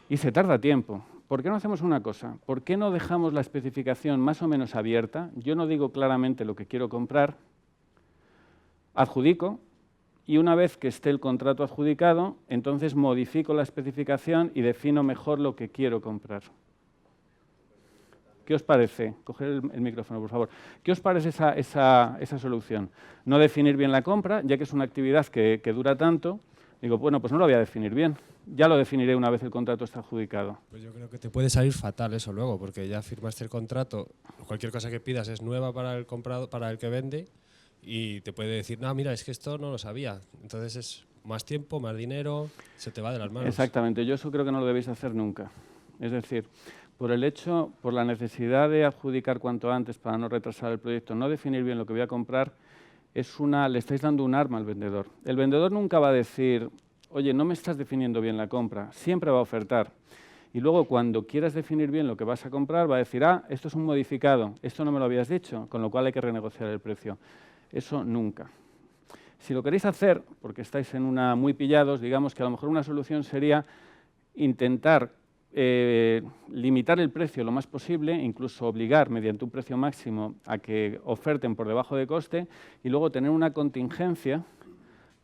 y se tarda tiempo, ¿por qué no hacemos una cosa? ¿Por qué no dejamos la especificación más o menos abierta? Yo no digo claramente lo que quiero comprar, adjudico, y una vez que esté el contrato adjudicado, entonces modifico la especificación y defino mejor lo que quiero comprar. ¿Qué os parece? Coger el micrófono, por favor. ¿Qué os parece esa solución? No definir bien la compra, ya que es una actividad que dura tanto. Digo, bueno, pues no lo voy a definir bien. Ya lo definiré una vez el contrato está adjudicado. Pues yo creo que te puede salir fatal eso luego, porque ya firmaste el contrato, cualquier cosa que pidas es nueva para el comprador, para el que vende, y te puede decir, no, mira, es que esto no lo sabía. Entonces es más tiempo, más dinero, se te va de las manos. Exactamente, yo eso creo que no lo debéis hacer nunca. Es decir, por la necesidad de adjudicar cuanto antes para no retrasar el proyecto, no definir bien lo que voy a comprar, le estáis dando un arma al vendedor. El vendedor nunca va a decir, oye, no me estás definiendo bien la compra, siempre va a ofertar. Y luego cuando quieras definir bien lo que vas a comprar, va a decir, ah, esto es un modificado, esto no me lo habías dicho, con lo cual hay que renegociar el precio. Eso nunca. Si lo queréis hacer, porque estáis en una muy pillados, digamos que a lo mejor una solución sería intentar limitar el precio lo más posible, incluso obligar mediante un precio máximo a que oferten por debajo de coste y luego tener una contingencia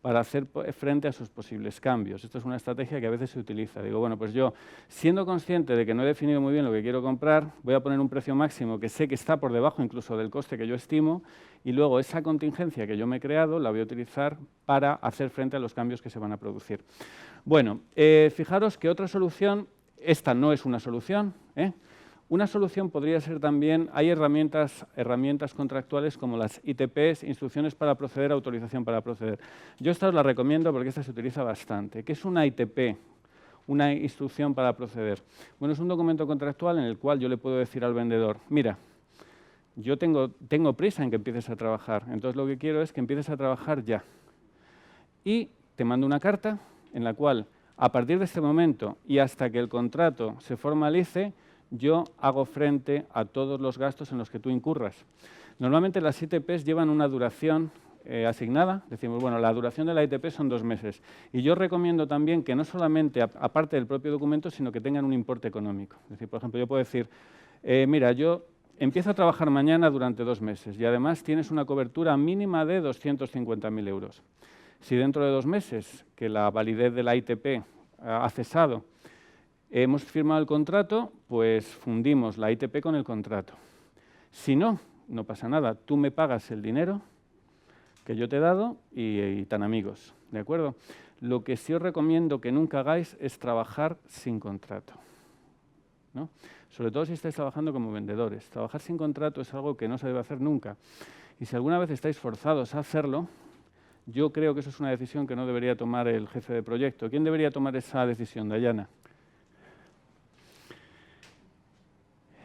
para hacer frente a esos posibles cambios. Esto es una estrategia que a veces se utiliza. Digo, bueno, pues yo, siendo consciente de que no he definido muy bien lo que quiero comprar, voy a poner un precio máximo que sé que está por debajo incluso del coste que yo estimo, y luego esa contingencia que yo me he creado la voy a utilizar para hacer frente a los cambios que se van a producir. Bueno, fijaros que otra solución, esta no es una solución, Una solución podría ser también, hay herramientas contractuales como las ITPs, Instrucciones para Proceder, Autorización para Proceder. Yo esta os la recomiendo porque esta se utiliza bastante. ¿Qué es una ITP? Una Instrucción para Proceder. Bueno, es un documento contractual en el cual yo le puedo decir al vendedor, mira, yo tengo prisa en que empieces a trabajar, entonces lo que quiero es que empieces a trabajar ya. Y te mando una carta en la cual, a partir de este momento y hasta que el contrato se formalice, yo hago frente a todos los gastos en los que tú incurras. Normalmente las ITPs llevan una duración asignada. Decimos, bueno, la duración de la ITP son 2 meses. Y yo recomiendo también que no solamente, aparte del propio documento, sino que tengan un importe económico. Es decir, por ejemplo, yo puedo decir, mira, yo empiezo a trabajar mañana durante 2 meses y además tienes una cobertura mínima de 250.000 euros. Si dentro de 2 meses, que la validez de la ITP ha cesado, hemos firmado el contrato, pues fundimos la ITP con el contrato. Si no, no pasa nada. Tú me pagas el dinero que yo te he dado y tan amigos, ¿de acuerdo? Lo que sí os recomiendo que nunca hagáis es trabajar sin contrato, ¿no? Sobre todo si estáis trabajando como vendedores. Trabajar sin contrato es algo que no se debe hacer nunca. Y si alguna vez estáis forzados a hacerlo, yo creo que eso es una decisión que no debería tomar el jefe de proyecto. ¿Quién debería tomar esa decisión, Dayana?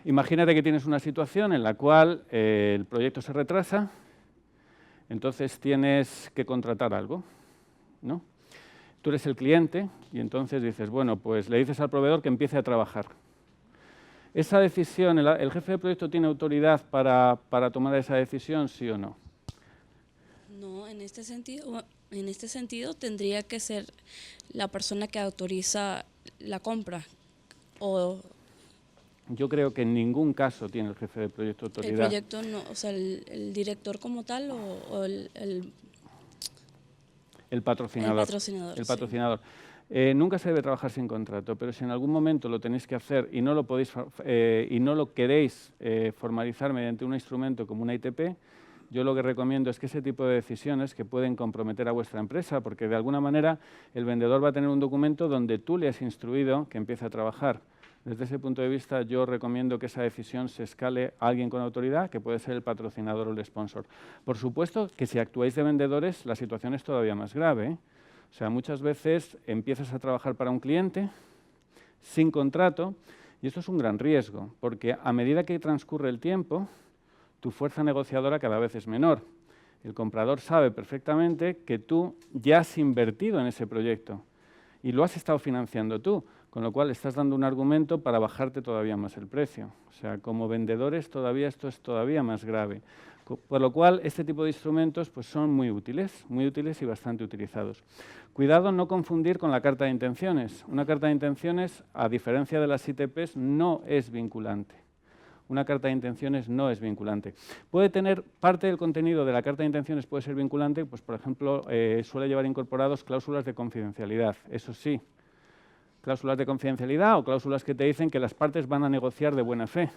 Imagínate que tienes una situación en la cual el proyecto se retrasa, entonces tienes que contratar algo, ¿no? Tú eres el cliente y entonces dices, bueno, pues le dices al proveedor que empiece a trabajar. ¿Esa decisión, el jefe de proyecto tiene autoridad para tomar esa decisión, sí o no? No, en este sentido tendría que ser la persona que autoriza la compra o... Yo creo que en ningún caso tiene el jefe de proyecto autoridad. El proyecto no, o sea, el director como tal o el patrocinador. El patrocinador. Nunca se debe trabajar sin contrato, pero si en algún momento lo tenéis que hacer y no lo queréis formalizar mediante un instrumento como una ITP, yo lo que recomiendo es que ese tipo de decisiones que pueden comprometer a vuestra empresa, porque de alguna manera el vendedor va a tener un documento donde tú le has instruido que empiece a trabajar. Desde ese punto de vista, yo recomiendo que esa decisión se escale a alguien con autoridad, que puede ser el patrocinador o el sponsor. Por supuesto que si actuáis de vendedores, la situación es todavía más grave, O sea, muchas veces empiezas a trabajar para un cliente sin contrato y esto es un gran riesgo, porque a medida que transcurre el tiempo, tu fuerza negociadora cada vez es menor. El comprador sabe perfectamente que tú ya has invertido en ese proyecto y lo has estado financiando tú, con lo cual estás dando un argumento para bajarte todavía más el precio. O sea, como vendedores todavía esto es todavía más grave. Por lo cual, este tipo de instrumentos pues, son muy útiles y bastante utilizados. Cuidado no confundir con la carta de intenciones. Una carta de intenciones, a diferencia de las ITPs, no es vinculante. Una carta de intenciones no es vinculante. Puede tener parte del contenido de la carta de intenciones puede ser vinculante, pues por ejemplo, suele llevar incorporados cláusulas de confidencialidad. Eso sí, cláusulas de confidencialidad o cláusulas que te dicen que las partes van a negociar de buena fe.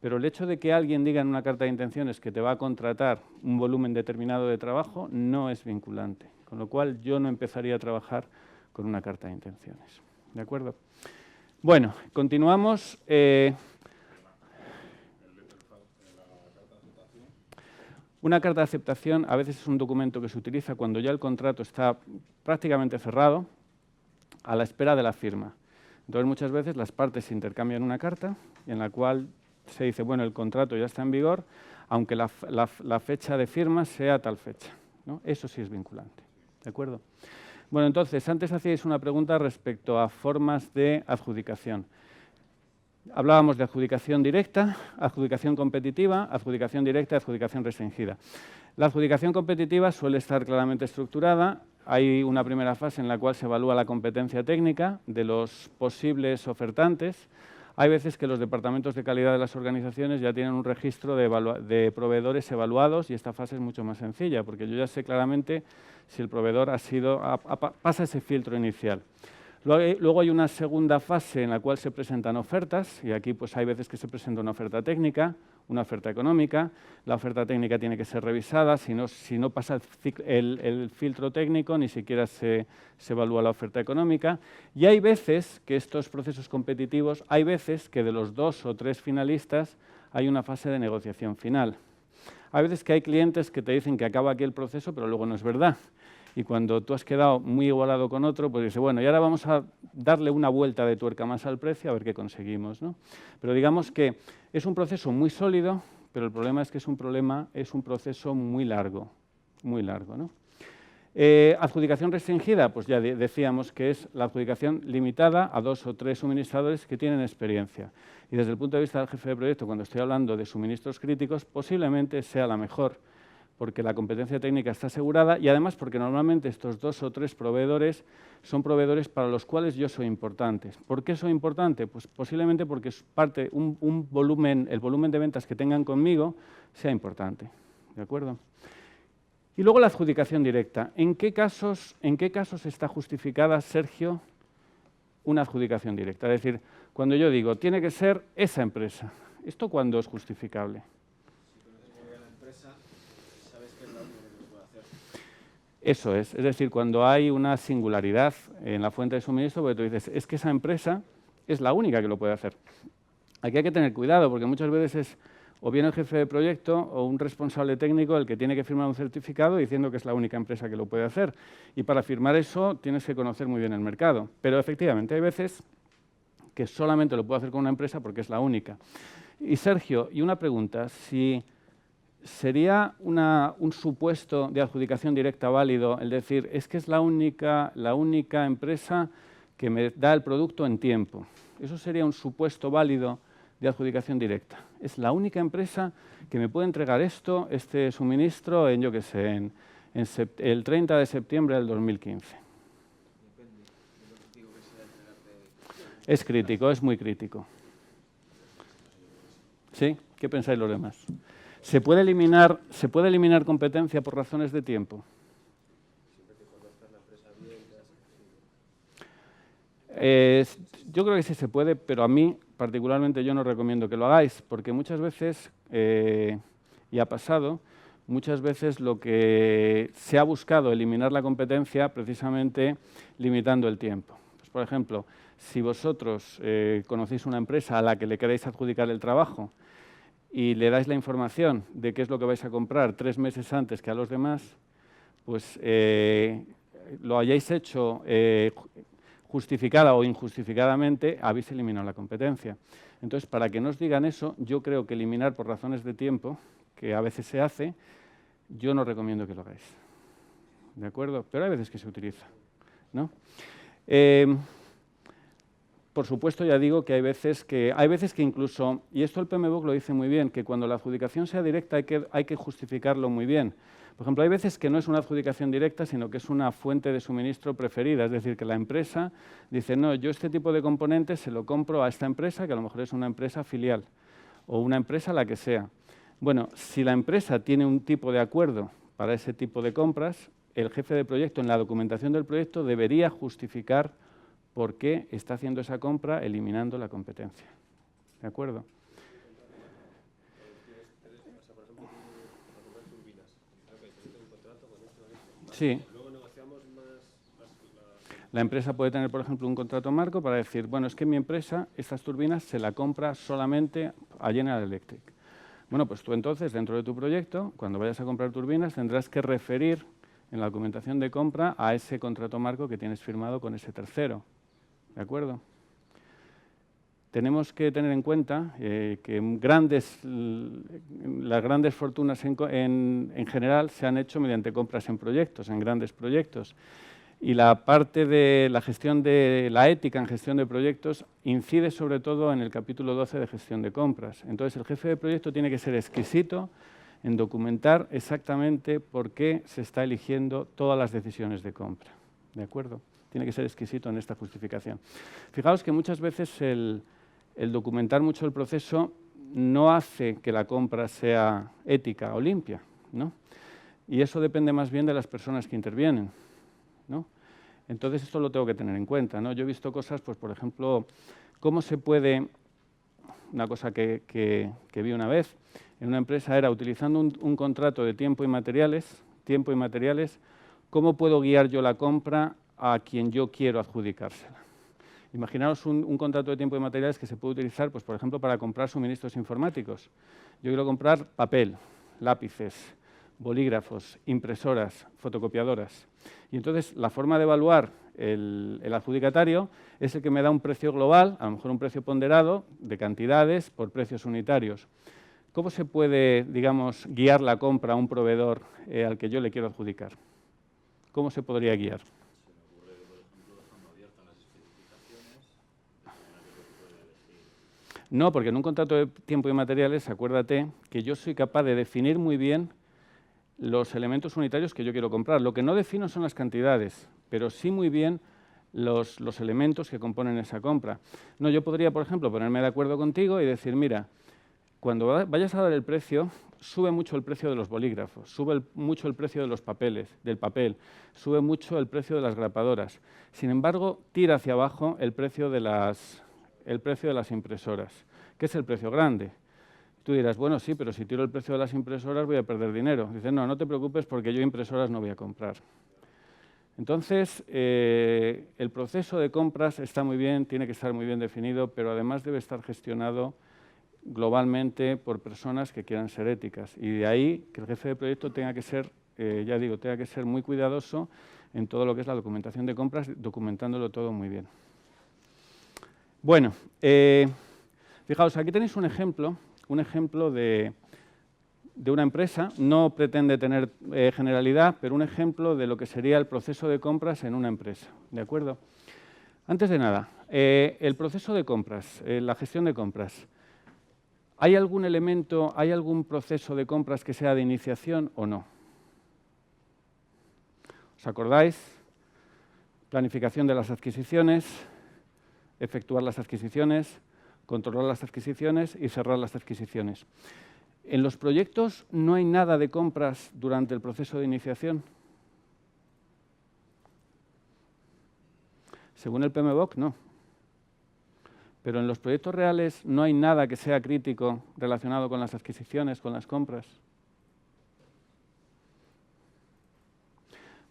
Pero el hecho de que alguien diga en una carta de intenciones que te va a contratar un volumen determinado de trabajo no es vinculante. Con lo cual, yo no empezaría a trabajar con una carta de intenciones. ¿De acuerdo? Bueno, continuamos. Una carta de aceptación a veces es un documento que se utiliza cuando ya el contrato está prácticamente cerrado, a la espera de la firma. Entonces, muchas veces las partes intercambian una carta en la cual se dice, bueno, el contrato ya está en vigor, aunque la fecha de firma sea tal fecha, ¿no? Eso sí es vinculante, ¿de acuerdo? Bueno, entonces, antes hacíais una pregunta respecto a formas de adjudicación. Hablábamos de adjudicación directa, adjudicación competitiva, adjudicación directa y adjudicación restringida. La adjudicación competitiva suele estar claramente estructurada. Hay una primera fase en la cual se evalúa la competencia técnica de los posibles ofertantes. Hay veces que los departamentos de calidad de las organizaciones ya tienen un registro de proveedores evaluados y esta fase es mucho más sencilla, porque yo ya sé claramente si el proveedor pasa ese filtro inicial. Luego hay una segunda fase en la cual se presentan ofertas, y aquí pues hay veces que se presenta una oferta técnica, una oferta económica. La oferta técnica tiene que ser revisada, si no pasa el filtro técnico, ni siquiera se evalúa la oferta económica. Y hay veces que estos procesos competitivos, hay veces que de los 2 o 3 finalistas hay una fase de negociación final. Hay veces que hay clientes que te dicen que acaba aquí el proceso, pero luego no es verdad. Y cuando tú has quedado muy igualado con otro, pues dices, bueno, y ahora vamos a darle una vuelta de tuerca más al precio a ver qué conseguimos, ¿no? Pero digamos que es un proceso muy sólido, pero el problema es que es un proceso muy largo, ¿no? Adjudicación restringida, pues ya decíamos que es la adjudicación limitada a 2 o 3 suministradores que tienen experiencia. Y desde el punto de vista del jefe de proyecto, cuando estoy hablando de suministros críticos, posiblemente sea la mejor, porque la competencia técnica está asegurada y además porque normalmente estos 2 o 3 proveedores son proveedores para los cuales yo soy importante. ¿Por qué soy importante? Pues posiblemente porque es el volumen de ventas que tengan conmigo sea importante, ¿de acuerdo? Y luego la adjudicación directa. ¿En qué casos está justificada, Sergio, una adjudicación directa? Es decir, cuando yo digo, tiene que ser esa empresa, ¿esto cuándo es justificable? Eso es decir, cuando hay una singularidad en la fuente de suministro, porque tú dices, es que esa empresa es la única que lo puede hacer. Aquí hay que tener cuidado, porque muchas veces es o bien el jefe de proyecto o un responsable técnico el que tiene que firmar un certificado diciendo que es la única empresa que lo puede hacer. Y para firmar eso tienes que conocer muy bien el mercado. Pero efectivamente hay veces que solamente lo puedo hacer con una empresa porque es la única. Y Sergio, y una pregunta, si ¿sería un supuesto de adjudicación directa válido el decir, es que es la única empresa que me da el producto en tiempo? ¿Eso sería un supuesto válido de adjudicación directa? Es la única empresa que me puede entregar este suministro en, yo qué sé, el 30 de septiembre del 2015. Es crítico, es muy crítico. ¿Sí? ¿Qué pensáis los demás? ¿Se puede eliminar competencia por razones de tiempo? Yo creo que sí se puede, pero a mí particularmente yo no recomiendo que lo hagáis, porque muchas veces, y ha pasado, muchas veces lo que se ha buscado eliminar la competencia precisamente limitando el tiempo. Pues, por ejemplo, si vosotros conocéis una empresa a la que le queréis adjudicar el trabajo y le dais la información de qué es lo que vais a comprar 3 meses antes que a los demás, pues lo hayáis hecho justificada o injustificadamente, habéis eliminado la competencia. Entonces, para que no os digan eso, yo creo que eliminar por razones de tiempo, que a veces se hace, yo no recomiendo que lo hagáis. ¿De acuerdo? Pero hay veces que se utiliza, ¿no? Por supuesto, ya digo que hay veces que incluso, y esto el PMBOK lo dice muy bien, que cuando la adjudicación sea directa hay que justificarlo muy bien. Por ejemplo, hay veces que no es una adjudicación directa, sino que es una fuente de suministro preferida, es decir, que la empresa dice, no, yo este tipo de componentes se lo compro a esta empresa, que a lo mejor es una empresa filial, o una empresa la que sea. Bueno, si la empresa tiene un tipo de acuerdo para ese tipo de compras, el jefe de proyecto, en la documentación del proyecto, debería justificar por qué está haciendo esa compra eliminando la competencia. ¿De acuerdo? Sí. La empresa puede tener, por ejemplo, un contrato marco para decir, bueno, es que mi empresa estas turbinas se la compra solamente a General Electric. Bueno, pues tú entonces, dentro de tu proyecto, cuando vayas a comprar turbinas, tendrás que referir en la documentación de compra a ese contrato marco que tienes firmado con ese tercero. ¿De acuerdo? Tenemos que tener en cuenta que las grandes fortunas en general se han hecho mediante compras en proyectos, en grandes proyectos. Y la parte de la gestión de la ética en gestión de proyectos incide sobre todo en el capítulo 12 de gestión de compras. Entonces, el jefe de proyecto tiene que ser exquisito en documentar exactamente por qué se está eligiendo todas las decisiones de compra. ¿De acuerdo? Tiene que ser exquisito en esta justificación. Fijaos que muchas veces el documentar mucho el proceso no hace que la compra sea ética o limpia, ¿no? Y eso depende más bien de las personas que intervienen, ¿no? Entonces esto lo tengo que tener en cuenta, ¿no? Yo he visto cosas, pues por ejemplo, cómo se puede, una cosa que vi una vez en una empresa era utilizando un contrato de tiempo y materiales, cómo puedo guiar yo la compra a quien yo quiero adjudicársela. Imaginaos un contrato de tiempo y materiales que se puede utilizar, pues, por ejemplo, para comprar suministros informáticos. Yo quiero comprar papel, lápices, bolígrafos, impresoras, fotocopiadoras. Y entonces la forma de evaluar el adjudicatario es el que me da un precio global, a lo mejor un precio ponderado de cantidades por precios unitarios. ¿Cómo se puede, digamos, guiar la compra a un proveedor al que yo le quiero adjudicar? ¿Cómo se podría guiar? No, porque en un contrato de tiempo y materiales, acuérdate que yo soy capaz de definir muy bien los elementos unitarios que yo quiero comprar. Lo que no defino son las cantidades, pero sí muy bien los elementos que componen esa compra. No, yo podría, por ejemplo, ponerme de acuerdo contigo y decir, mira, cuando vayas a dar el precio, sube mucho el precio de los bolígrafos, sube mucho el precio de los papeles, del papel, sube mucho el precio de las grapadoras. Sin embargo, tira hacia abajo el precio de las impresoras, que es el precio grande. Tú dirás, bueno, sí, pero si tiro el precio de las impresoras voy a perder dinero. Dices, no, no te preocupes porque yo impresoras no voy a comprar. Entonces, el proceso de compras está muy bien, tiene que estar muy bien definido, pero además debe estar gestionado globalmente por personas que quieran ser éticas. Y de ahí que el jefe de proyecto tenga que ser, ya digo, tenga que ser muy cuidadoso en todo lo que es la documentación de compras, documentándolo todo muy bien. Bueno, fijaos, aquí tenéis un ejemplo de una empresa, no pretende tener generalidad, pero un ejemplo de lo que sería el proceso de compras en una empresa, ¿de acuerdo? Antes de nada, el proceso de compras, la gestión de compras. ¿Hay algún elemento, hay algún proceso de compras que sea de iniciación o no? ¿Os acordáis? Planificación de las adquisiciones, efectuar las adquisiciones, controlar las adquisiciones y cerrar las adquisiciones. En los proyectos no hay nada de compras durante el proceso de iniciación. Según el PMBOK, no. Pero en los proyectos reales no hay nada que sea crítico relacionado con las adquisiciones, con las compras.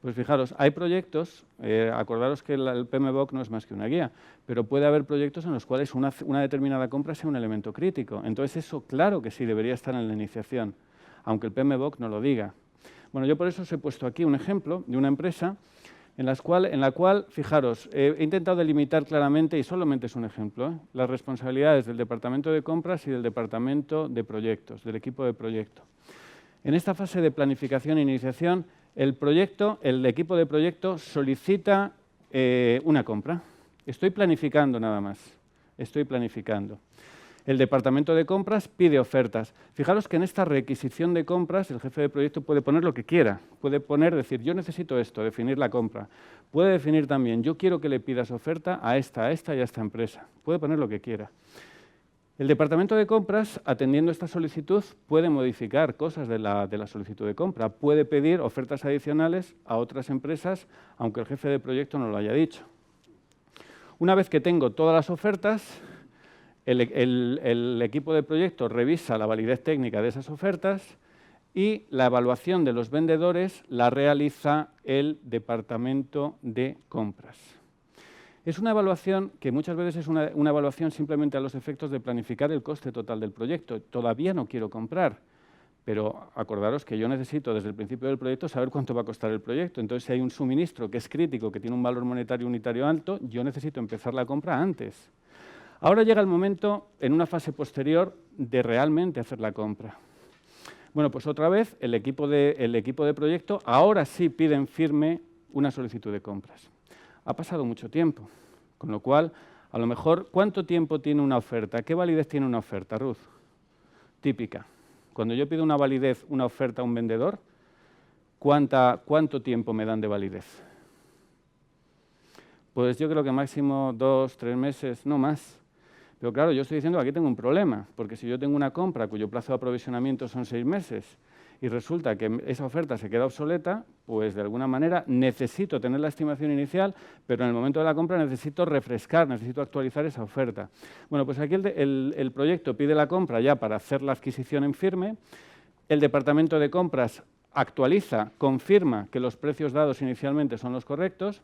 Pues fijaros, hay proyectos, acordaros que el PMBOK no es más que una guía, pero puede haber proyectos en los cuales una determinada compra sea un elemento crítico. Entonces eso claro que sí debería estar en la iniciación, aunque el PMBOK no lo diga. Bueno, yo por eso os he puesto aquí un ejemplo de una empresa en la cual, fijaros, he intentado delimitar claramente, y solamente es un ejemplo, las responsabilidades del departamento de compras y del departamento de proyectos, del equipo de proyecto. En esta fase de planificación e iniciación, el equipo de proyecto solicita una compra. Estoy planificando nada más, estoy planificando. El departamento de compras pide ofertas. Fijaros que en esta requisición de compras el jefe de proyecto puede poner lo que quiera. Puede decir, yo necesito esto, definir la compra. Puede definir también, yo quiero que le pidas oferta a esta y a esta empresa. Puede poner lo que quiera. El departamento de compras, atendiendo esta solicitud, puede modificar cosas de la solicitud de compra. Puede pedir ofertas adicionales a otras empresas, aunque el jefe de proyecto no lo haya dicho. Una vez que tengo todas las ofertas, el equipo de proyecto revisa la validez técnica de esas ofertas y la evaluación de los vendedores la realiza el departamento de compras. Es una evaluación que muchas veces es una evaluación simplemente a los efectos de planificar el coste total del proyecto. Todavía no quiero comprar, pero acordaros que yo necesito desde el principio del proyecto saber cuánto va a costar el proyecto. Entonces, si hay un suministro que es crítico, que tiene un valor monetario unitario alto, yo necesito empezar la compra antes. Ahora llega el momento, en una fase posterior, de realmente hacer la compra. Bueno, pues otra vez el equipo de proyecto ahora sí pide en firme una solicitud de compras. Ha pasado mucho tiempo, con lo cual, a lo mejor, ¿cuánto tiempo tiene una oferta? ¿Qué validez tiene una oferta, Ruth? Típica. Cuando yo pido una validez, una oferta a un vendedor, ¿cuánto tiempo me dan de validez? Pues yo creo que máximo 2, 3 meses, no más. Pero claro, yo estoy diciendo que aquí tengo un problema, porque si yo tengo una compra cuyo plazo de aprovisionamiento son 6 meses y resulta que esa oferta se queda obsoleta, pues de alguna manera necesito tener la estimación inicial, pero en el momento de la compra necesito refrescar, necesito actualizar esa oferta. Bueno, pues aquí el proyecto pide la compra ya para hacer la adquisición en firme, el departamento de compras actualiza, confirma que los precios dados inicialmente son los correctos,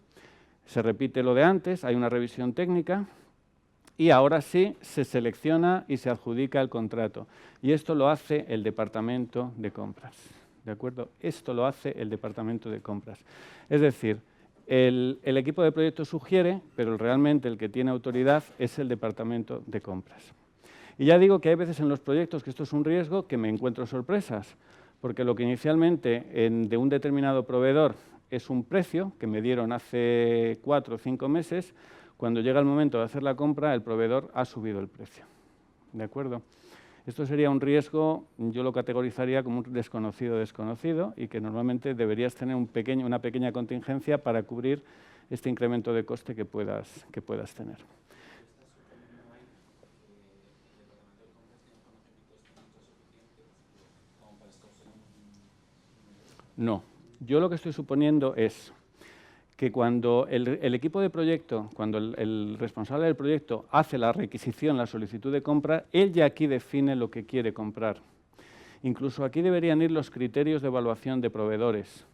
se repite lo de antes, hay una revisión técnica y ahora sí se selecciona y se adjudica el contrato. Y esto lo hace el departamento de compras, ¿de acuerdo? Esto lo hace el departamento de compras. Es decir, el equipo de proyecto sugiere, pero realmente el que tiene autoridad es el departamento de compras. Y ya digo que hay veces en los proyectos que esto es un riesgo, que me encuentro sorpresas, porque lo que inicialmente de un determinado proveedor es un precio que me dieron hace 4 o 5 meses, cuando llega el momento de hacer la compra, el proveedor ha subido el precio. ¿De acuerdo? Esto sería un riesgo, yo lo categorizaría como un desconocido y que normalmente deberías tener una pequeña contingencia para cubrir este incremento de coste que puedas tener. No, yo lo que estoy suponiendo es que cuando el equipo de proyecto, cuando el responsable del proyecto hace la requisición, la solicitud de compra, él ya aquí define lo que quiere comprar. Incluso aquí deberían ir los criterios de evaluación de proveedores.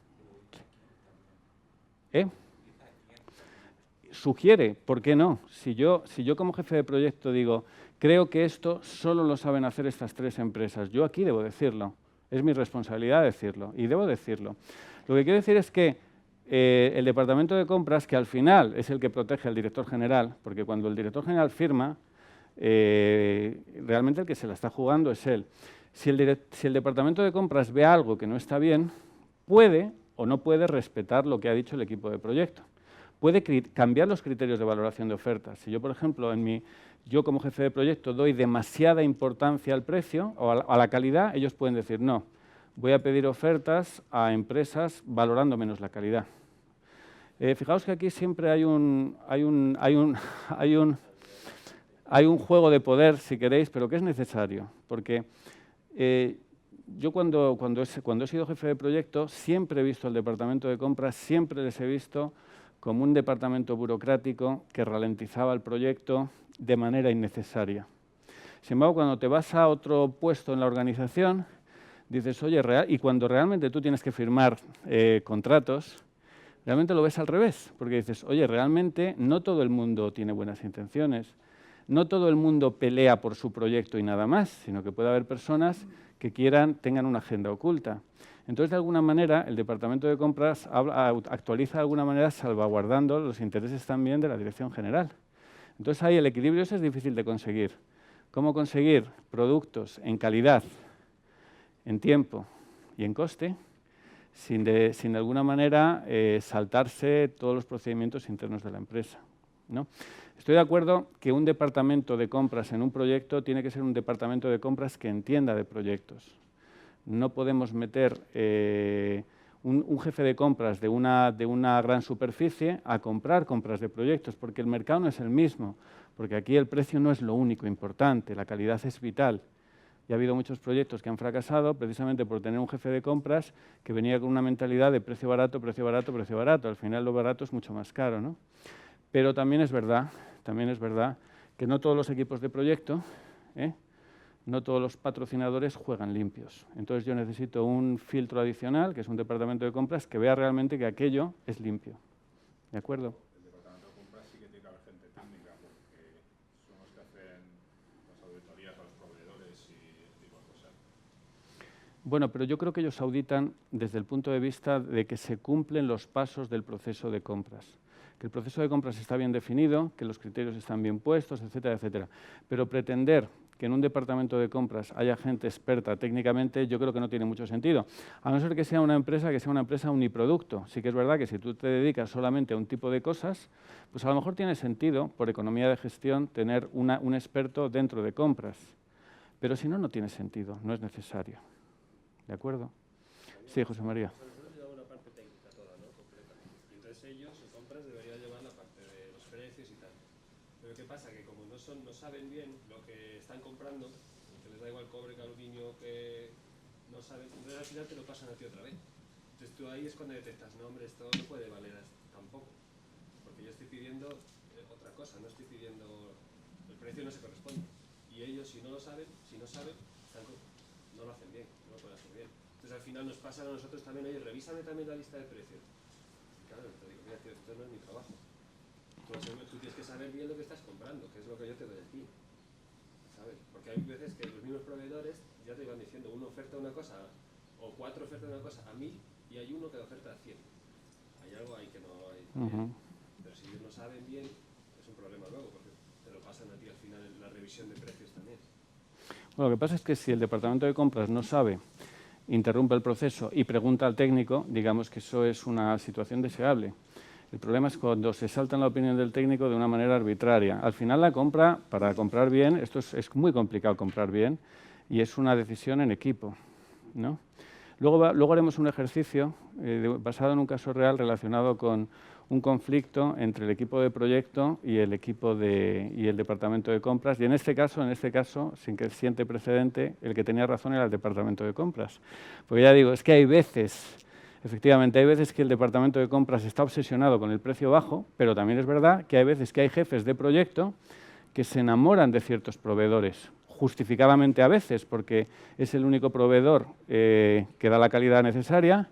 Sugiere, ¿por qué no? Si yo como jefe de proyecto digo, creo que esto solo lo saben hacer estas 3 empresas, yo aquí debo decirlo. Es mi responsabilidad decirlo y debo decirlo. Lo que quiero decir es que el departamento de compras, que al final es el que protege al director general, porque cuando el director general firma, realmente el que se la está jugando es él. Si el departamento de compras ve algo que no está bien, puede o no puede respetar lo que ha dicho el equipo de proyecto. Puede cambiar los criterios de valoración de ofertas. Si yo, por ejemplo, yo como jefe de proyecto doy demasiada importancia al precio o a la calidad, ellos pueden decir no. Voy a pedir ofertas a empresas valorando menos la calidad. Fijaos que aquí siempre hay un juego de poder, si queréis, pero que es necesario, porque yo cuando he sido jefe de proyecto siempre he visto al departamento de compras, siempre les he visto como un departamento burocrático que ralentizaba el proyecto de manera innecesaria. Sin embargo, cuando te vas a otro puesto en la organización, dices, oye, y cuando realmente tú tienes que firmar contratos, realmente lo ves al revés, porque dices, oye, realmente no todo el mundo tiene buenas intenciones, no todo el mundo pelea por su proyecto y nada más, sino que puede haber personas que tengan una agenda oculta. Entonces, de alguna manera, el departamento de compras actualiza de alguna manera salvaguardando los intereses también de la dirección general. Entonces, ahí el equilibrio ese es difícil de conseguir. ¿Cómo conseguir productos en calidad, en tiempo y en coste, sin de alguna manera saltarse todos los procedimientos internos de la empresa, ¿no? Estoy de acuerdo que un departamento de compras en un proyecto tiene que ser un departamento de compras que entienda de proyectos. No podemos meter un jefe de compras de una gran superficie a comprar compras de proyectos, porque el mercado no es el mismo, porque aquí el precio no es lo único importante, la calidad es vital. Y ha habido muchos proyectos que han fracasado precisamente por tener un jefe de compras que venía con una mentalidad de precio barato, precio barato, precio barato. Al final lo barato es mucho más caro, ¿no? Pero también es verdad que no todos los equipos de proyecto, no todos los patrocinadores juegan limpios. Entonces yo necesito un filtro adicional, que es un departamento de compras, que vea realmente que aquello es limpio. ¿De acuerdo? El departamento de compras sí que tiene que haber gente técnica, porque son los que hacen las auditorías a los proveedores y ese tipo de cosas. Bueno, pero yo creo que ellos auditan desde el punto de vista de que se cumplen los pasos del proceso de compras. Que el proceso de compras está bien definido, que los criterios están bien puestos, etcétera, etcétera. Pero pretender que en un departamento de compras haya gente experta técnicamente, yo creo que no tiene mucho sentido. A no ser que sea una empresa uniproducto. Sí que es verdad que si tú te dedicas solamente a un tipo de cosas, pues a lo mejor tiene sentido, por economía de gestión, tener un experto dentro de compras. Pero si no, no tiene sentido, no es necesario. ¿De acuerdo? Sí, José María. Nosotros llevamos la parte técnica toda, ¿no? Completa. Y entonces ellos, en compras, deberían llevar la parte de los precios y tal. Pero ¿qué pasa? Que como no saben bien lo que están comprando, que les da igual cobre que aluminio, que no saben, entonces al final te lo pasan a ti otra vez. Entonces tú ahí es cuando detectas, no hombre, esto no puede valer tampoco, porque yo estoy pidiendo otra cosa, no estoy pidiendo, el precio no se corresponde. Y ellos si no lo saben, no lo hacen bien, no lo pueden hacer bien. Entonces al final nos pasa a nosotros también, oye, revísame también la lista de precios. Y claro, te digo, mira, tío, esto no es mi trabajo. Tú tienes que saber bien lo que estás comprando, que es lo que yo te doy a ti. ¿Sabes? Porque hay veces que los mismos proveedores ya te van diciendo, uno oferta una cosa, o 4 ofertan una cosa a 1000 y hay uno que oferta a 100. Hay algo ahí que no hay. Pero si ellos no saben bien, es un problema luego, porque te lo pasan a ti al final en la revisión de precios también. Bueno, lo que pasa es que si el departamento de compras no sabe, interrumpe el proceso y pregunta al técnico, digamos que eso es una situación deseable. El problema es cuando se salta la opinión del técnico de una manera arbitraria. Al final la compra, para comprar bien, esto es muy complicado comprar bien y es una decisión en equipo, ¿no? Luego haremos un ejercicio basado en un caso real relacionado con un conflicto entre el equipo de proyecto y el departamento de compras. Y en este caso, sin que siente precedente, el que tenía razón era el departamento de compras. Porque ya digo, es que hay veces, efectivamente, hay veces que el departamento de compras está obsesionado con el precio bajo, pero también es verdad que hay veces que hay jefes de proyecto que se enamoran de ciertos proveedores, justificadamente a veces, porque es el único proveedor que da la calidad necesaria,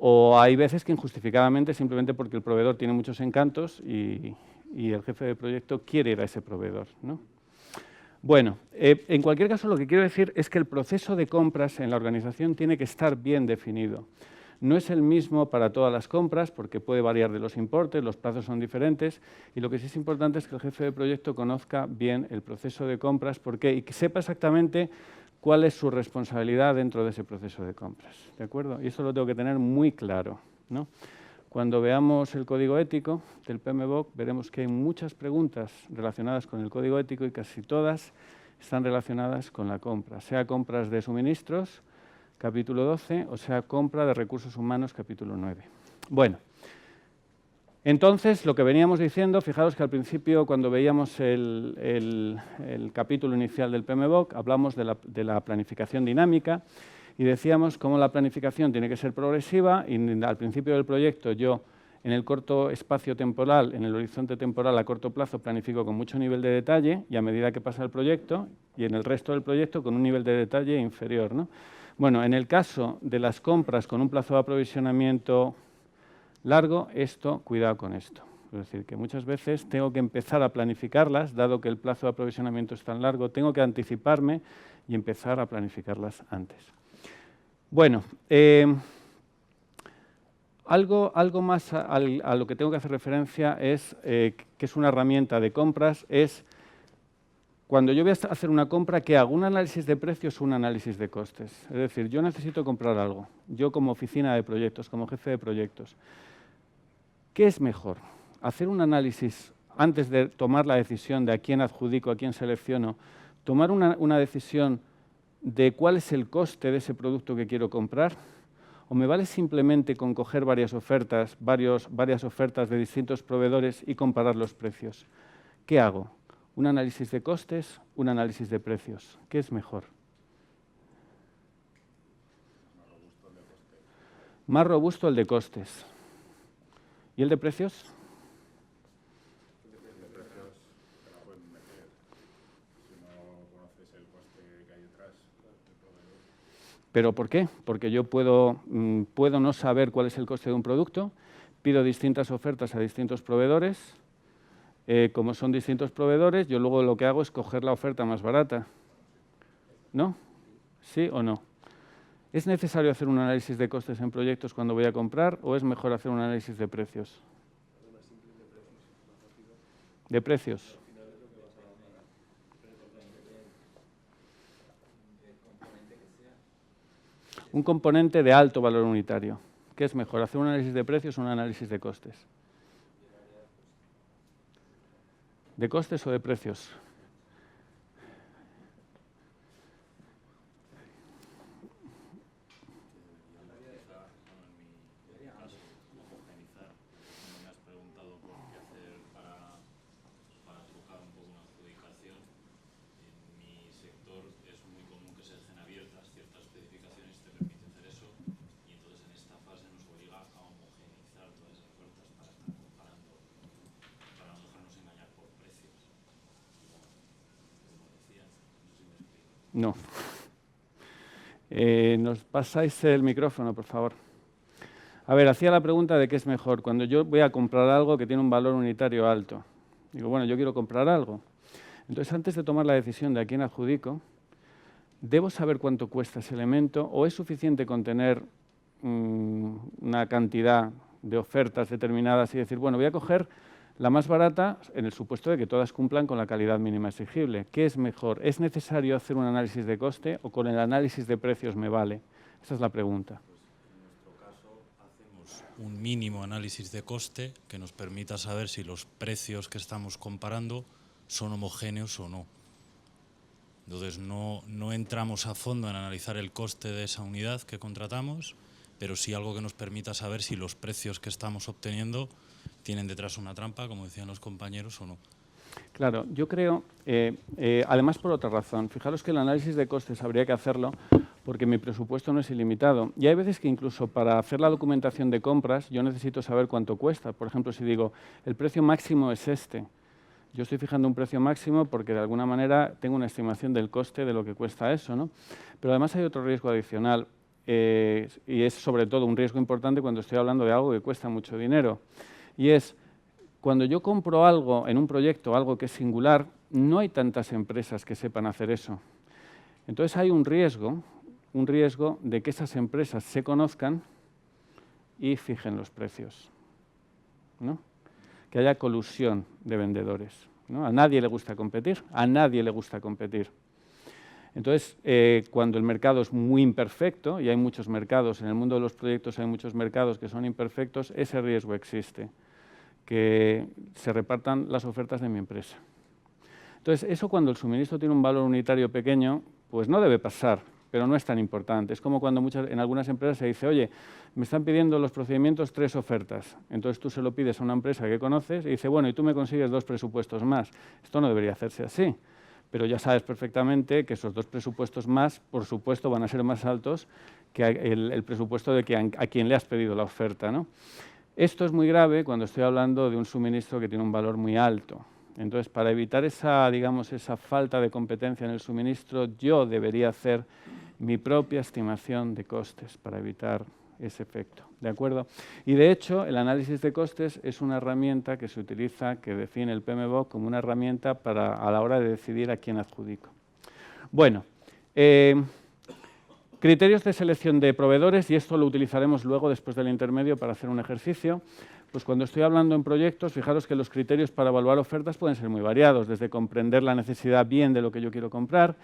o hay veces que injustificadamente simplemente porque el proveedor tiene muchos encantos y el jefe de proyecto quiere ir a ese proveedor, ¿no? Bueno, en cualquier caso lo que quiero decir es que el proceso de compras en la organización tiene que estar bien definido. No es el mismo para todas las compras porque puede variar de los importes, los plazos son diferentes y lo que sí es importante es que el jefe de proyecto conozca bien el proceso de compras y que sepa exactamente cuál es su responsabilidad dentro de ese proceso de compras, ¿de acuerdo? Y eso lo tengo que tener muy claro, ¿no? Cuando veamos el código ético del PMBOK veremos que hay muchas preguntas relacionadas con el código ético y casi todas están relacionadas con la compra, sea compras de suministros, capítulo 12, o sea, compra de recursos humanos, capítulo 9. Bueno, entonces, lo que veníamos diciendo, fijaros que al principio, cuando veíamos el capítulo inicial del PMBOK, hablamos de la planificación dinámica y decíamos cómo la planificación tiene que ser progresiva y al principio del proyecto yo, en el corto espacio temporal, en el horizonte temporal a corto plazo, planifico con mucho nivel de detalle y a medida que pasa el proyecto y en el resto del proyecto con un nivel de detalle inferior, ¿no? Bueno, en el caso de las compras con un plazo de aprovisionamiento largo, cuidado con esto. Es decir, que muchas veces tengo que empezar a planificarlas, dado que el plazo de aprovisionamiento es tan largo, tengo que anticiparme y empezar a planificarlas antes. Bueno, algo más a lo que tengo que hacer referencia es, que es una herramienta de compras, es cuando yo voy a hacer una compra, ¿qué hago? ¿Un análisis de precios o un análisis de costes? Es decir, yo necesito comprar algo, yo como oficina de proyectos, como jefe de proyectos. ¿Qué es mejor? ¿Hacer un análisis antes de tomar la decisión de a quién adjudico, a quién selecciono? ¿Tomar una decisión de cuál es el coste de ese producto que quiero comprar? ¿O me vale simplemente con coger varias ofertas de distintos proveedores y comparar los precios? ¿Qué hago? ¿Un análisis de costes? ¿Un análisis de precios? ¿Qué es mejor? Más robusto el de costes. ¿Y el de precios? El de precios te la pueden meter si no conoces el coste que hay detrás del proveedor. ¿Pero por qué? Porque yo puedo no saber cuál es el coste de un producto, pido distintas ofertas a distintos proveedores. Como son distintos proveedores, yo luego lo que hago es coger la oferta más barata. ¿No? ¿Sí o no? ¿Es necesario hacer un análisis de costes en proyectos cuando voy a comprar o es mejor hacer un análisis de precios? ¿De precios? Un componente de alto valor unitario. ¿Qué es mejor, hacer un análisis de precios o un análisis de costes? ¿De costes o de precios? Homogenizar, cuando me has preguntado por qué hacer para tocar un No. ¿Nos pasáis el micrófono, por favor? A ver, hacía la pregunta de qué es mejor. Cuando yo voy a comprar algo que tiene un valor unitario alto, digo, bueno, yo quiero comprar algo. Entonces, antes de tomar la decisión de a quién adjudico, ¿debo saber cuánto cuesta ese elemento o es suficiente con tener una cantidad de ofertas determinadas y decir, bueno, voy a coger la más barata en el supuesto de que todas cumplan con la calidad mínima exigible? ¿Qué es mejor? ¿Es necesario hacer un análisis de coste o con el análisis de precios me vale? Esa es la pregunta. En nuestro caso hacemos un mínimo análisis de coste que nos permita saber si los precios que estamos comparando son homogéneos o no. Entonces no entramos a fondo en analizar el coste de esa unidad que contratamos, pero sí algo que nos permita saber si los precios que estamos obteniendo tienen detrás una trampa, como decían los compañeros, o no. Claro, yo creo, además por otra razón, fijaros que el análisis de costes habría que hacerlo porque mi presupuesto no es ilimitado. Y hay veces que incluso para hacer la documentación de compras yo necesito saber cuánto cuesta. Por ejemplo, si digo, el precio máximo es este, yo estoy fijando un precio máximo porque de alguna manera tengo una estimación del coste de lo que cuesta eso, ¿no? Pero además hay otro riesgo adicional y es sobre todo un riesgo importante cuando estoy hablando de algo que cuesta mucho dinero. Y es, cuando yo compro algo en un proyecto, algo que es singular, no hay tantas empresas que sepan hacer eso. Entonces hay un riesgo de que esas empresas se conozcan y fijen los precios, ¿no? Que haya colusión de vendedores, ¿no? A nadie le gusta competir, a nadie le gusta competir. Entonces, cuando el mercado es muy imperfecto, y hay muchos mercados, en el mundo de los proyectos hay muchos mercados que son imperfectos, ese riesgo existe, que se repartan las ofertas de mi empresa. Entonces, eso cuando el suministro tiene un valor unitario pequeño, pues no debe pasar, pero no es tan importante. Es como cuando en algunas empresas se dice, oye, me están pidiendo los procedimientos 3 ofertas. Entonces tú se lo pides a una empresa que conoces y dice, bueno, y tú me consigues 2 presupuestos más. Esto no debería hacerse así, pero ya sabes perfectamente que esos 2 presupuestos más, por supuesto, van a ser más altos que el presupuesto de a quien le has pedido la oferta, ¿no? Esto es muy grave cuando estoy hablando de un suministro que tiene un valor muy alto. Entonces, para evitar esa falta de competencia en el suministro, yo debería hacer mi propia estimación de costes para evitar ese efecto, ¿de acuerdo? Y de hecho, el análisis de costes es una herramienta que se utiliza, que define el PMBOK como una herramienta a la hora de decidir a quién adjudico. Bueno, criterios de selección de proveedores, y esto lo utilizaremos luego después del intermedio para hacer un ejercicio. Pues cuando estoy hablando en proyectos, fijaros que los criterios para evaluar ofertas pueden ser muy variados, desde comprender la necesidad bien de lo que yo quiero comprar,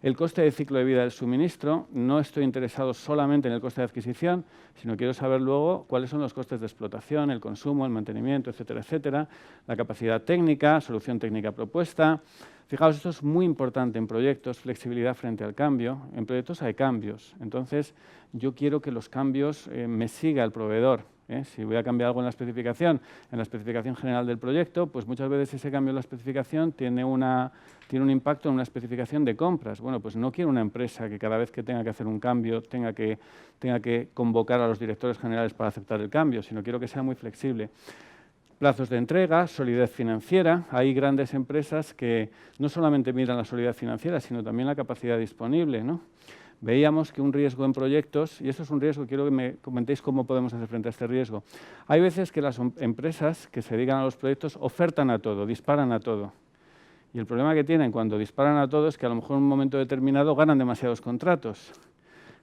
el coste de ciclo de vida del suministro. No estoy interesado solamente en el coste de adquisición, sino quiero saber luego cuáles son los costes de explotación, el consumo, el mantenimiento, etcétera, etcétera, la capacidad técnica, solución técnica propuesta. Fijaos, esto es muy importante en proyectos, flexibilidad frente al cambio. En proyectos hay cambios, entonces yo quiero que los cambios me siga el proveedor. Si voy a cambiar algo en la especificación general del proyecto, pues muchas veces ese cambio en la especificación tiene un impacto en una especificación de compras. Bueno, pues no quiero una empresa que cada vez que tenga que hacer un cambio tenga que convocar a los directores generales para aceptar el cambio, sino quiero que sea muy flexible. Plazos de entrega, solidez financiera. Hay grandes empresas que no solamente miran la solidez financiera, sino también la capacidad disponible, ¿no? Veíamos que un riesgo en proyectos, y esto es un riesgo, quiero que me comentéis cómo podemos hacer frente a este riesgo. Hay veces que las empresas que se dedican a los proyectos ofertan a todo, disparan a todo. Y el problema que tienen cuando disparan a todo es que a lo mejor en un momento determinado ganan demasiados contratos.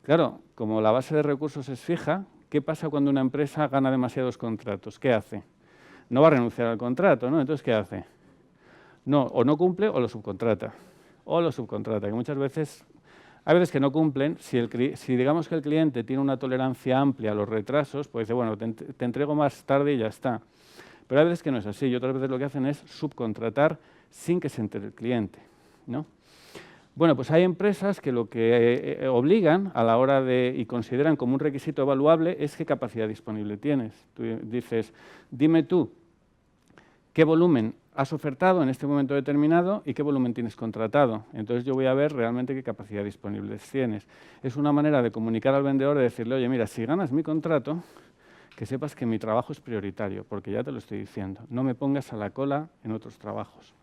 Claro, como la base de recursos es fija, ¿qué pasa cuando una empresa gana demasiados contratos? ¿Qué hace? No va a renunciar al contrato, ¿no? Entonces, ¿qué hace? No, o no cumple o lo subcontrata. Que muchas veces... Hay veces que no cumplen, si digamos que el cliente tiene una tolerancia amplia a los retrasos, pues dice, bueno, te entrego más tarde y ya está. Pero hay veces que no es así, y otras veces lo que hacen es subcontratar sin que se entere el cliente, ¿no? Bueno, pues hay empresas que lo que obligan a la hora y consideran como un requisito evaluable es qué capacidad disponible tienes. Tú dices, dime tú, ¿qué volumen has ofertado en este momento determinado y qué volumen tienes contratado? Entonces yo voy a ver realmente qué capacidad disponible tienes. Es una manera de comunicar al vendedor, de decirle, oye, mira, si ganas mi contrato, que sepas que mi trabajo es prioritario, porque ya te lo estoy diciendo. No me pongas a la cola en otros trabajos.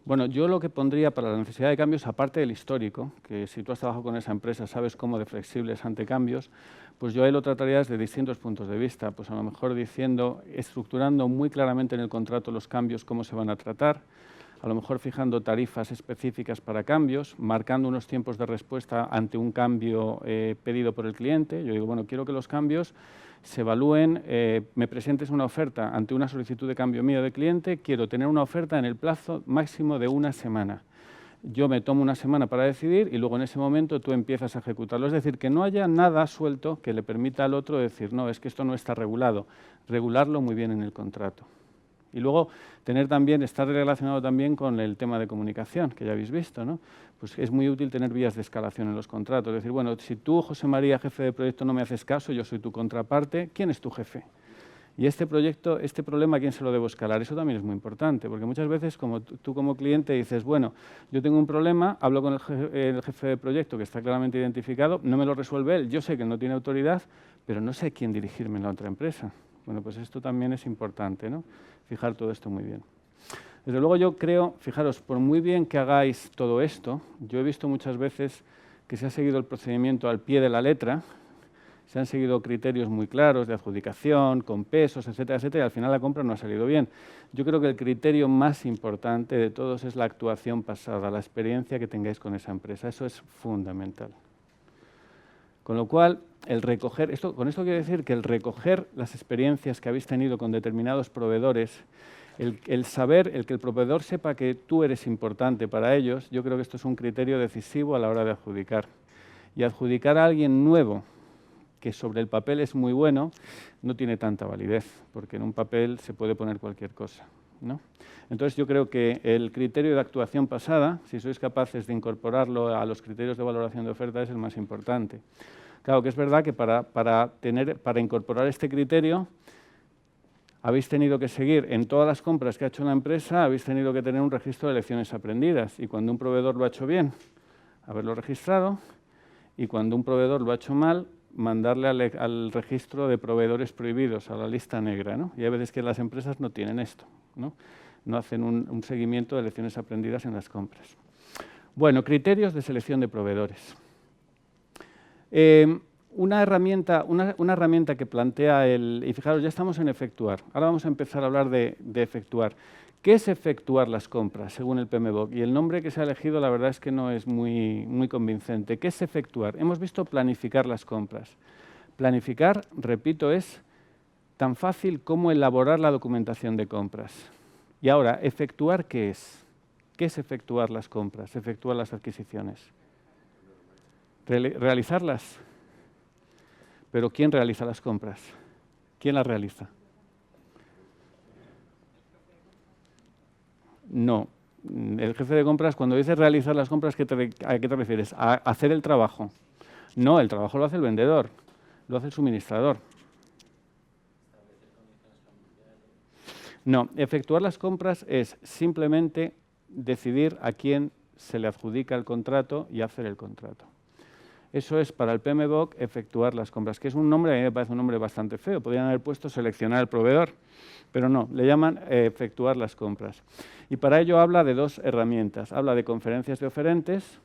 Bueno, yo lo que pondría para la necesidad de cambios, aparte del histórico, que si tú has trabajado con esa empresa sabes cómo de flexibles ante cambios, pues yo ahí lo trataría desde distintos puntos de vista. Pues a lo mejor diciendo, estructurando muy claramente en el contrato los cambios, cómo se van a tratar, a lo mejor fijando tarifas específicas para cambios, marcando unos tiempos de respuesta ante un cambio pedido por el cliente. Yo digo, bueno, quiero que los cambios se evalúen, me presentes una oferta ante una solicitud de cambio mío de cliente, quiero tener una oferta en el plazo máximo de una semana. Yo me tomo una semana para decidir y luego en ese momento tú empiezas a ejecutarlo. Es decir, que no haya nada suelto que le permita al otro decir, no, es que esto no está regulado. Regularlo muy bien en el contrato. Y luego estar relacionado también con el tema de comunicación, que ya habéis visto, ¿no? Pues es muy útil tener vías de escalación en los contratos. Es decir, bueno, si tú, José María, jefe de proyecto, no me haces caso, yo soy tu contraparte, ¿quién es tu jefe? Y este problema, ¿a quién se lo debo escalar? Eso también es muy importante, porque muchas veces como tú como cliente dices, bueno, yo tengo un problema, hablo con el jefe de proyecto que está claramente identificado, no me lo resuelve él, yo sé que no tiene autoridad, pero no sé a quién dirigirme en la otra empresa. Bueno, pues esto también es importante, ¿no? Fijar todo esto muy bien. Desde luego yo creo, fijaros, por muy bien que hagáis todo esto, yo he visto muchas veces que se ha seguido el procedimiento al pie de la letra, se han seguido criterios muy claros de adjudicación, con pesos, etcétera, etcétera, y al final la compra no ha salido bien. Yo creo que el criterio más importante de todos es la actuación pasada, la experiencia que tengáis con esa empresa. Eso es fundamental. Con lo cual, con esto quiero decir que el recoger las experiencias que habéis tenido con determinados proveedores, el saber, el que el proveedor sepa que tú eres importante para ellos, yo creo que esto es un criterio decisivo a la hora de adjudicar. Y adjudicar a alguien nuevo, que sobre el papel es muy bueno, no tiene tanta validez, porque en un papel se puede poner cualquier cosa, ¿no? Entonces yo creo que el criterio de actuación pasada, si sois capaces de incorporarlo a los criterios de valoración de oferta, es el más importante. Claro que es verdad que para incorporar este criterio habéis tenido que seguir en todas las compras que ha hecho una empresa, habéis tenido que tener un registro de lecciones aprendidas, y cuando un proveedor lo ha hecho bien, haberlo registrado, y cuando un proveedor lo ha hecho mal, mandarle al registro de proveedores prohibidos, a la lista negra, ¿no? Y hay veces que las empresas no tienen esto, ¿no? No hacen un seguimiento de lecciones aprendidas en las compras. Bueno, criterios de selección de proveedores. Una herramienta que plantea y fijaros, ya estamos en efectuar. Ahora vamos a empezar a hablar de efectuar. ¿Qué es efectuar las compras, según el PMBOK? Y el nombre que se ha elegido, la verdad es que no es muy convincente. ¿Qué es efectuar? Hemos visto planificar las compras. Planificar, repito, es tan fácil como elaborar la documentación de compras. Y ahora, ¿efectuar qué es? ¿Qué es efectuar las compras, efectuar las adquisiciones? Realizarlas. ¿Pero quién realiza las compras? ¿Quién las realiza? No. El jefe de compras, cuando dice realizar las compras, ¿a qué te refieres? ¿A hacer el trabajo? No, el trabajo lo hace el vendedor, lo hace el suministrador. No, efectuar las compras es simplemente decidir a quién se le adjudica el contrato y hacer el contrato. Eso es para el PMBOK efectuar las compras, que es un nombre, a mí me parece un nombre bastante feo. Podrían haber puesto seleccionar el proveedor, pero no, le llaman efectuar las compras. Y para ello habla de dos herramientas. Habla de conferencias de oferentes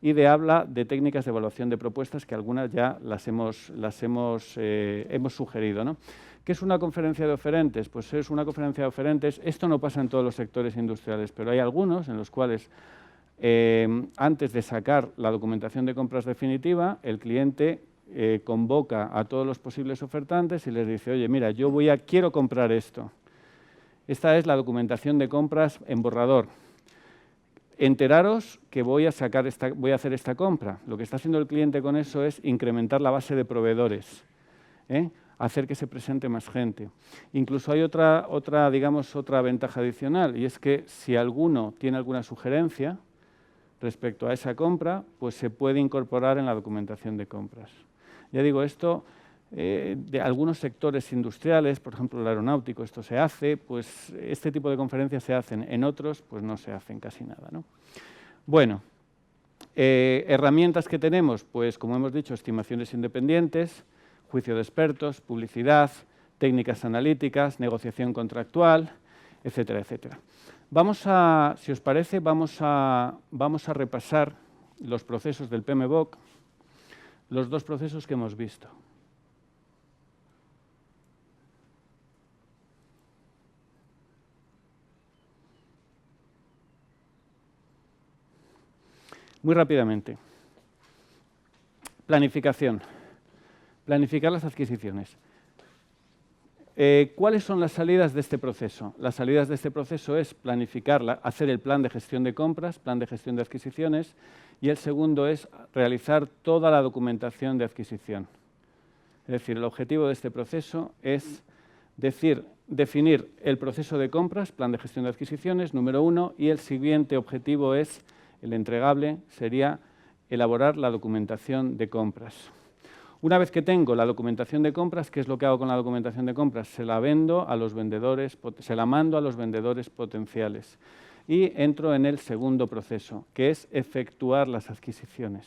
y habla de técnicas de evaluación de propuestas, que algunas ya las hemos sugerido, ¿no? ¿Qué es una conferencia de oferentes? Pues es una conferencia de oferentes. Esto no pasa en todos los sectores industriales, pero hay algunos en los cuales antes de sacar la documentación de compras definitiva, el cliente convoca a todos los posibles ofertantes y les dice, oye, mira, quiero comprar esto. Esta es la documentación de compras en borrador. Enteraros que voy a hacer esta compra. Lo que está haciendo el cliente con eso es incrementar la base de proveedores, hacer que se presente más gente. Incluso hay otra ventaja adicional, y es que si alguno tiene alguna sugerencia respecto a esa compra, pues se puede incorporar en la documentación de compras. Ya digo, esto de algunos sectores industriales, por ejemplo el aeronáutico, esto se hace, pues este tipo de conferencias se hacen, en otros pues no se hacen casi nada, ¿no? Bueno, herramientas que tenemos, pues como hemos dicho, estimaciones independientes, juicio de expertos, publicidad, técnicas analíticas, negociación contractual, etcétera, etcétera. Si os parece, vamos a repasar los procesos del PMBOK, los dos procesos que hemos visto. Muy rápidamente. Planificación. Planificar las adquisiciones. ¿Cuáles son las salidas de este proceso? Las salidas de este proceso es planificar, hacer el plan de gestión de compras, plan de gestión de adquisiciones, y el segundo es realizar toda la documentación de adquisición. Es decir, el objetivo de este proceso es definir el proceso de compras, plan de gestión de adquisiciones, número 1, y el siguiente objetivo es, el entregable, sería elaborar la documentación de compras. Una vez que tengo la documentación de compras, ¿qué es lo que hago con la documentación de compras? Se la mando a los vendedores potenciales. Y entro en el segundo proceso, que es efectuar las adquisiciones.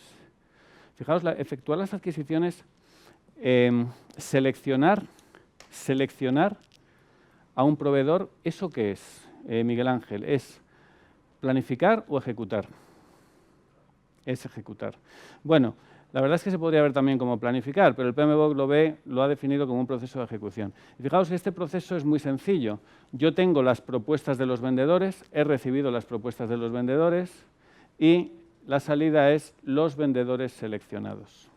Fijaos, efectuar las adquisiciones, seleccionar a un proveedor, ¿eso qué es, Miguel Ángel? ¿Es planificar o ejecutar? Es ejecutar. Bueno, la verdad es que se podría ver también como planificar, pero el PMBOK lo ha definido como un proceso de ejecución. Y fijaos, este proceso es muy sencillo. Yo tengo las propuestas de los vendedores, he recibido las propuestas de los vendedores y la salida es los vendedores seleccionados.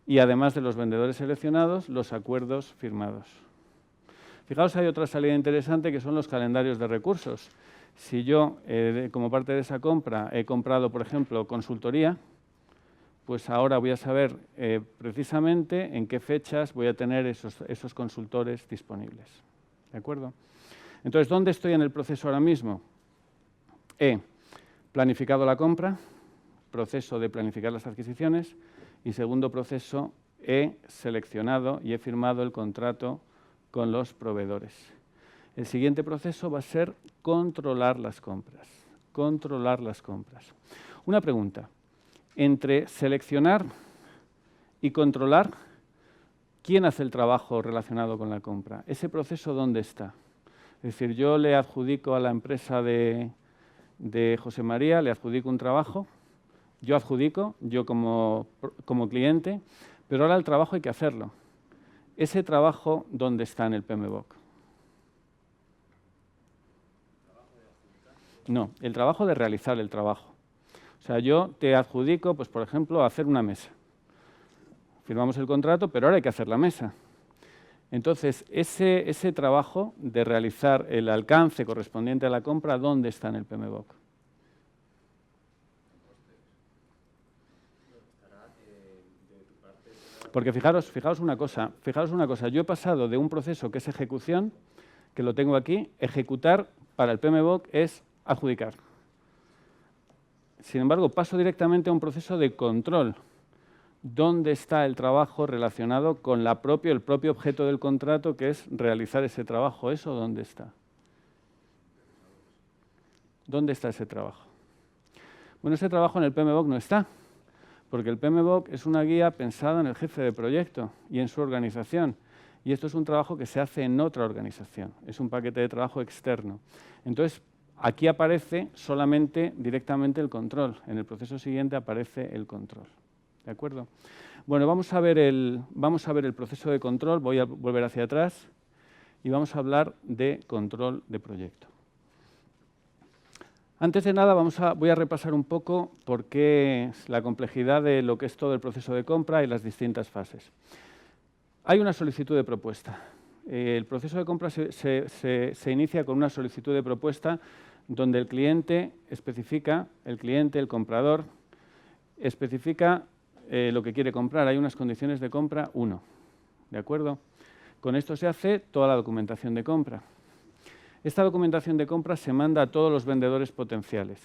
Y además de los vendedores seleccionados, los acuerdos firmados. Fijaos, hay otra salida interesante que son los calendarios de recursos. Si yo, como parte de esa compra, he comprado, por ejemplo, consultoría, pues ahora voy a saber precisamente en qué fechas voy a tener esos consultores disponibles. ¿De acuerdo? Entonces, ¿dónde estoy en el proceso ahora mismo? He planificado la compra, proceso de planificar las adquisiciones, y segundo proceso, he seleccionado y he firmado el contrato con los proveedores. El siguiente proceso va a ser controlar las compras. Controlar las compras. Una pregunta. Entre seleccionar y controlar, ¿quién hace el trabajo relacionado con la compra? ¿Ese proceso dónde está? Es decir, yo le adjudico a la empresa de José María, le adjudico un trabajo, yo como cliente, pero ahora el trabajo hay que hacerlo. ¿Ese trabajo dónde está en el PMBOK? No, el trabajo de realizar el trabajo. O sea, yo te adjudico, pues, por ejemplo, a hacer una mesa. Firmamos el contrato, pero ahora hay que hacer la mesa. Entonces, ese trabajo de realizar el alcance correspondiente a la compra, ¿dónde está en el PMBOK? Porque fijaos una cosa, yo he pasado de un proceso que es ejecución, que lo tengo aquí, ejecutar para el PMBOK es adjudicar. Sin embargo, paso directamente a un proceso de control. ¿Dónde está el trabajo relacionado con el propio objeto del contrato, que es realizar ese trabajo? ¿Eso dónde está? ¿Dónde está ese trabajo? Bueno, ese trabajo en el PMBOK no está, porque el PMBOK es una guía pensada en el jefe de proyecto y en su organización. Y esto es un trabajo que se hace en otra organización, es un paquete de trabajo externo. Entonces, aquí aparece solamente directamente el control. En el proceso siguiente aparece el control. ¿De acuerdo? Bueno, vamos a ver el proceso de control. Voy a volver hacia atrás y vamos a hablar de control de proyecto. Antes de nada, voy a repasar un poco por qué la complejidad de lo que es todo el proceso de compra y las distintas fases. Hay una solicitud de propuesta. El proceso de compra se inicia con una solicitud de propuesta donde el cliente especifica, el comprador, especifica lo que quiere comprar. Hay unas condiciones de compra 1, ¿de acuerdo? Con esto se hace toda la documentación de compra. Esta documentación de compra se manda a todos los vendedores potenciales.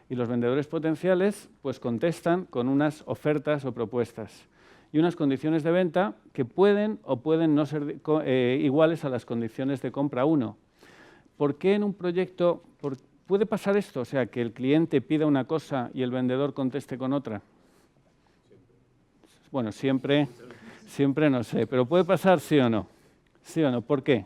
Y los vendedores potenciales pues contestan con unas ofertas o propuestas y unas condiciones de venta que pueden o pueden no ser iguales a las condiciones de compra 1. ¿Por qué en un proyecto puede pasar esto? O sea, que el cliente pida una cosa y el vendedor conteste con otra. Bueno, siempre no sé, pero puede pasar sí o no. ¿Sí o no? ¿Por qué?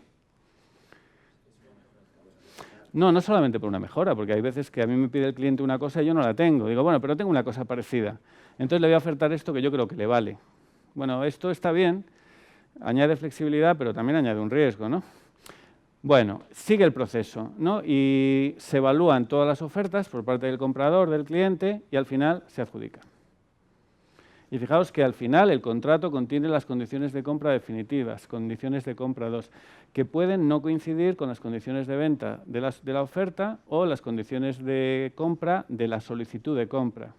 No solamente por una mejora, porque hay veces que a mí me pide el cliente una cosa y yo no la tengo. Digo, bueno, pero tengo una cosa parecida. Entonces le voy a ofertar esto que yo creo que le vale. Bueno, esto está bien, añade flexibilidad, pero también añade un riesgo, ¿no? Bueno, sigue el proceso, ¿no? Y se evalúan todas las ofertas por parte del comprador, del cliente, y al final se adjudica. Y fijaos que al final el contrato contiene las condiciones de compra definitivas, condiciones de compra 2, que pueden no coincidir con las condiciones de venta de la oferta o las condiciones de compra de la solicitud de compra.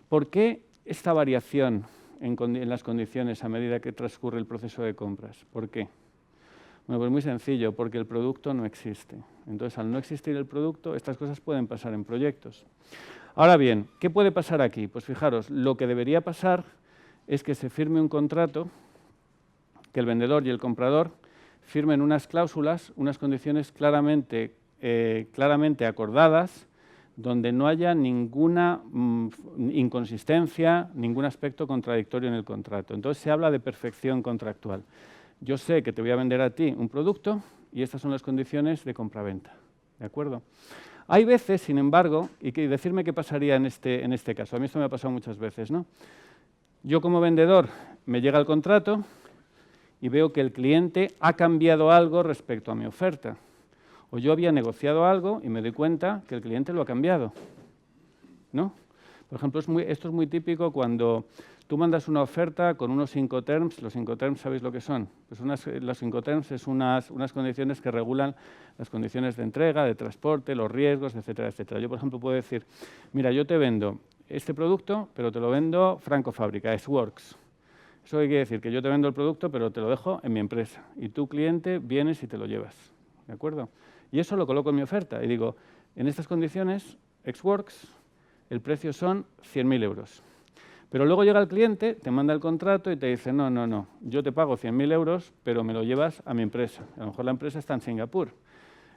¿Por qué esta variación en las condiciones a medida que transcurre el proceso de compras? ¿Por qué? Bueno, pues muy sencillo, porque el producto no existe. Entonces, al no existir el producto, estas cosas pueden pasar en proyectos. Ahora bien, ¿qué puede pasar aquí? Pues fijaros, lo que debería pasar es que se firme un contrato, que el vendedor y el comprador firmen unas cláusulas, unas condiciones claramente acordadas, donde no haya ninguna inconsistencia, ningún aspecto contradictorio en el contrato. Entonces, se habla de perfección contractual. Yo sé que te voy a vender a ti un producto y estas son las condiciones de compraventa, ¿de acuerdo? Hay veces, sin embargo, y decirme qué pasaría en este caso. A mí esto me ha pasado muchas veces, ¿no? Yo como vendedor me llega el contrato y veo que el cliente ha cambiado algo respecto a mi oferta. O yo había negociado algo y me doy cuenta que el cliente lo ha cambiado, ¿no? Por ejemplo, esto es muy típico cuando tú mandas una oferta con unos Incoterms. Los Incoterms, ¿sabéis lo que son? Pues los Incoterms es unas condiciones que regulan las condiciones de entrega, de transporte, los riesgos, etcétera, etcétera. Yo, por ejemplo, puedo decir, mira, yo te vendo este producto, pero te lo vendo franco fábrica, es Works. ¿Eso qué quiere decir? Que yo te vendo el producto, pero te lo dejo en mi empresa. Y tú, cliente, vienes y te lo llevas, ¿de acuerdo? Y eso lo coloco en mi oferta y digo, en estas condiciones, ex-Works, el precio son 100.000 euros. Pero luego llega el cliente, te manda el contrato y te dice, no, yo te pago 100.000 euros, pero me lo llevas a mi empresa. A lo mejor la empresa está en Singapur,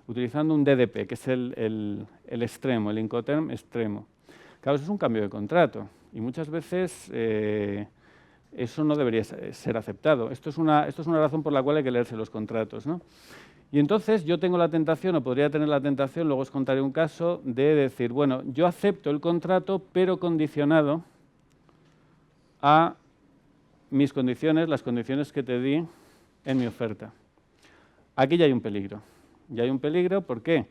utilizando un DDP, que es el extremo, el Incoterm extremo. Claro, eso es un cambio de contrato y muchas veces eso no debería ser aceptado. Esto es una razón por la cual hay que leerse los contratos, ¿no? Y entonces yo tengo la tentación, o podría tener la tentación, luego os contaré un caso, de decir, bueno, yo acepto el contrato, pero condicionado a mis condiciones, las condiciones que te di en mi oferta. Aquí ya hay un peligro. Ya hay un peligro, ¿por qué?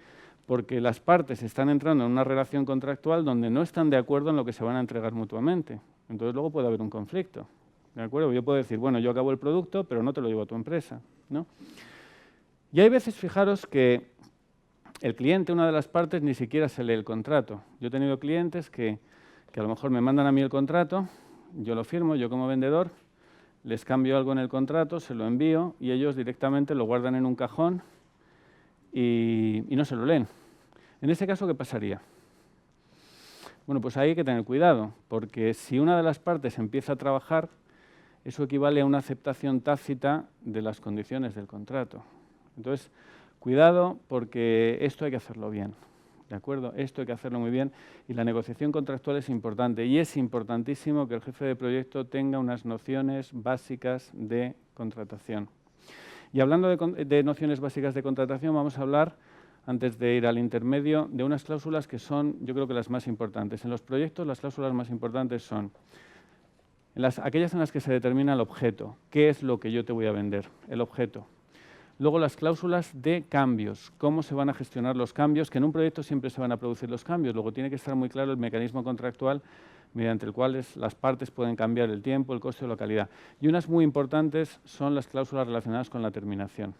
Porque las partes están entrando en una relación contractual donde no están de acuerdo en lo que se van a entregar mutuamente. Entonces luego puede haber un conflicto, ¿de acuerdo? Yo puedo decir, bueno, yo acabo el producto, pero no te lo llevo a tu empresa, ¿no? Y hay veces, fijaros, que el cliente, una de las partes, ni siquiera se lee el contrato. Yo he tenido clientes que a lo mejor me mandan a mí el contrato, yo lo firmo, yo como vendedor, les cambio algo en el contrato, se lo envío y ellos directamente lo guardan en un cajón y no se lo leen. En ese caso, ¿qué pasaría? Bueno, pues ahí hay que tener cuidado, porque si una de las partes empieza a trabajar, eso equivale a una aceptación tácita de las condiciones del contrato. Entonces, cuidado, porque esto hay que hacerlo bien, ¿de acuerdo? Esto hay que hacerlo muy bien y la negociación contractual es importante y es importantísimo que el jefe de proyecto tenga unas nociones básicas de contratación. Y hablando de nociones básicas de contratación, vamos a hablar, antes de ir al intermedio, de unas cláusulas que son, yo creo que las más importantes. En los proyectos, las cláusulas más importantes son aquellas en las que se determina el objeto. ¿Qué es lo que yo te voy a vender? El objeto. Luego las cláusulas de cambios, cómo se van a gestionar los cambios, que en un proyecto siempre se van a producir los cambios, luego tiene que estar muy claro el mecanismo contractual mediante el cual las partes pueden cambiar el tiempo, el coste o la calidad. Y unas muy importantes son las cláusulas relacionadas con la terminación.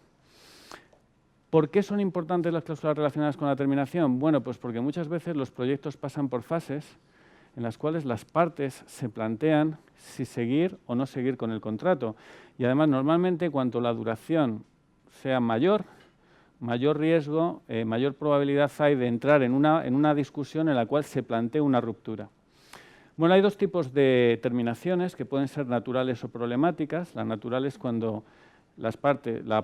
¿Por qué son importantes las cláusulas relacionadas con la terminación? Bueno, pues porque muchas veces los proyectos pasan por fases en las cuales las partes se plantean si seguir o no seguir con el contrato. Y además, normalmente, cuanto la duración sea mayor riesgo, mayor probabilidad hay de entrar en una discusión en la cual se plantee una ruptura. Bueno, hay dos tipos de terminaciones que pueden ser naturales o problemáticas. La natural es cuando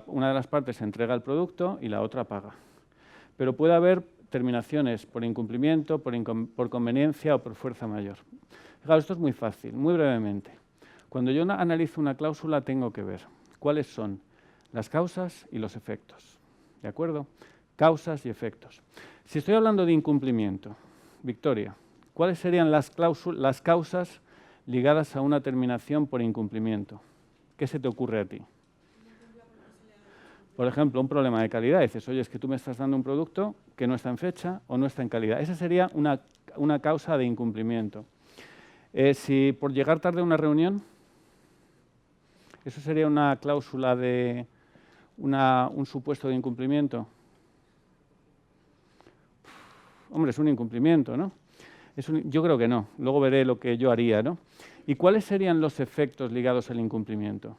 una de las partes entrega el producto y la otra paga. Pero puede haber terminaciones por incumplimiento, por conveniencia o por fuerza mayor. Claro, esto es muy fácil, muy brevemente. Cuando yo analizo una cláusula tengo que ver cuáles son las causas y los efectos, ¿de acuerdo? Causas y efectos. Si estoy hablando de incumplimiento, Victoria, ¿cuáles serían las causas ligadas a una terminación por incumplimiento? ¿Qué se te ocurre a ti? Por ejemplo, un problema de calidad. Dices, oye, es que tú me estás dando un producto que no está en fecha o no está en calidad. Esa sería una causa de incumplimiento. Si por llegar tarde a una reunión, eso sería una cláusula de un supuesto de incumplimiento. Hombre, es un incumplimiento, ¿no? Yo creo que no. Luego veré lo que yo haría, ¿no? ¿Y cuáles serían los efectos ligados al incumplimiento?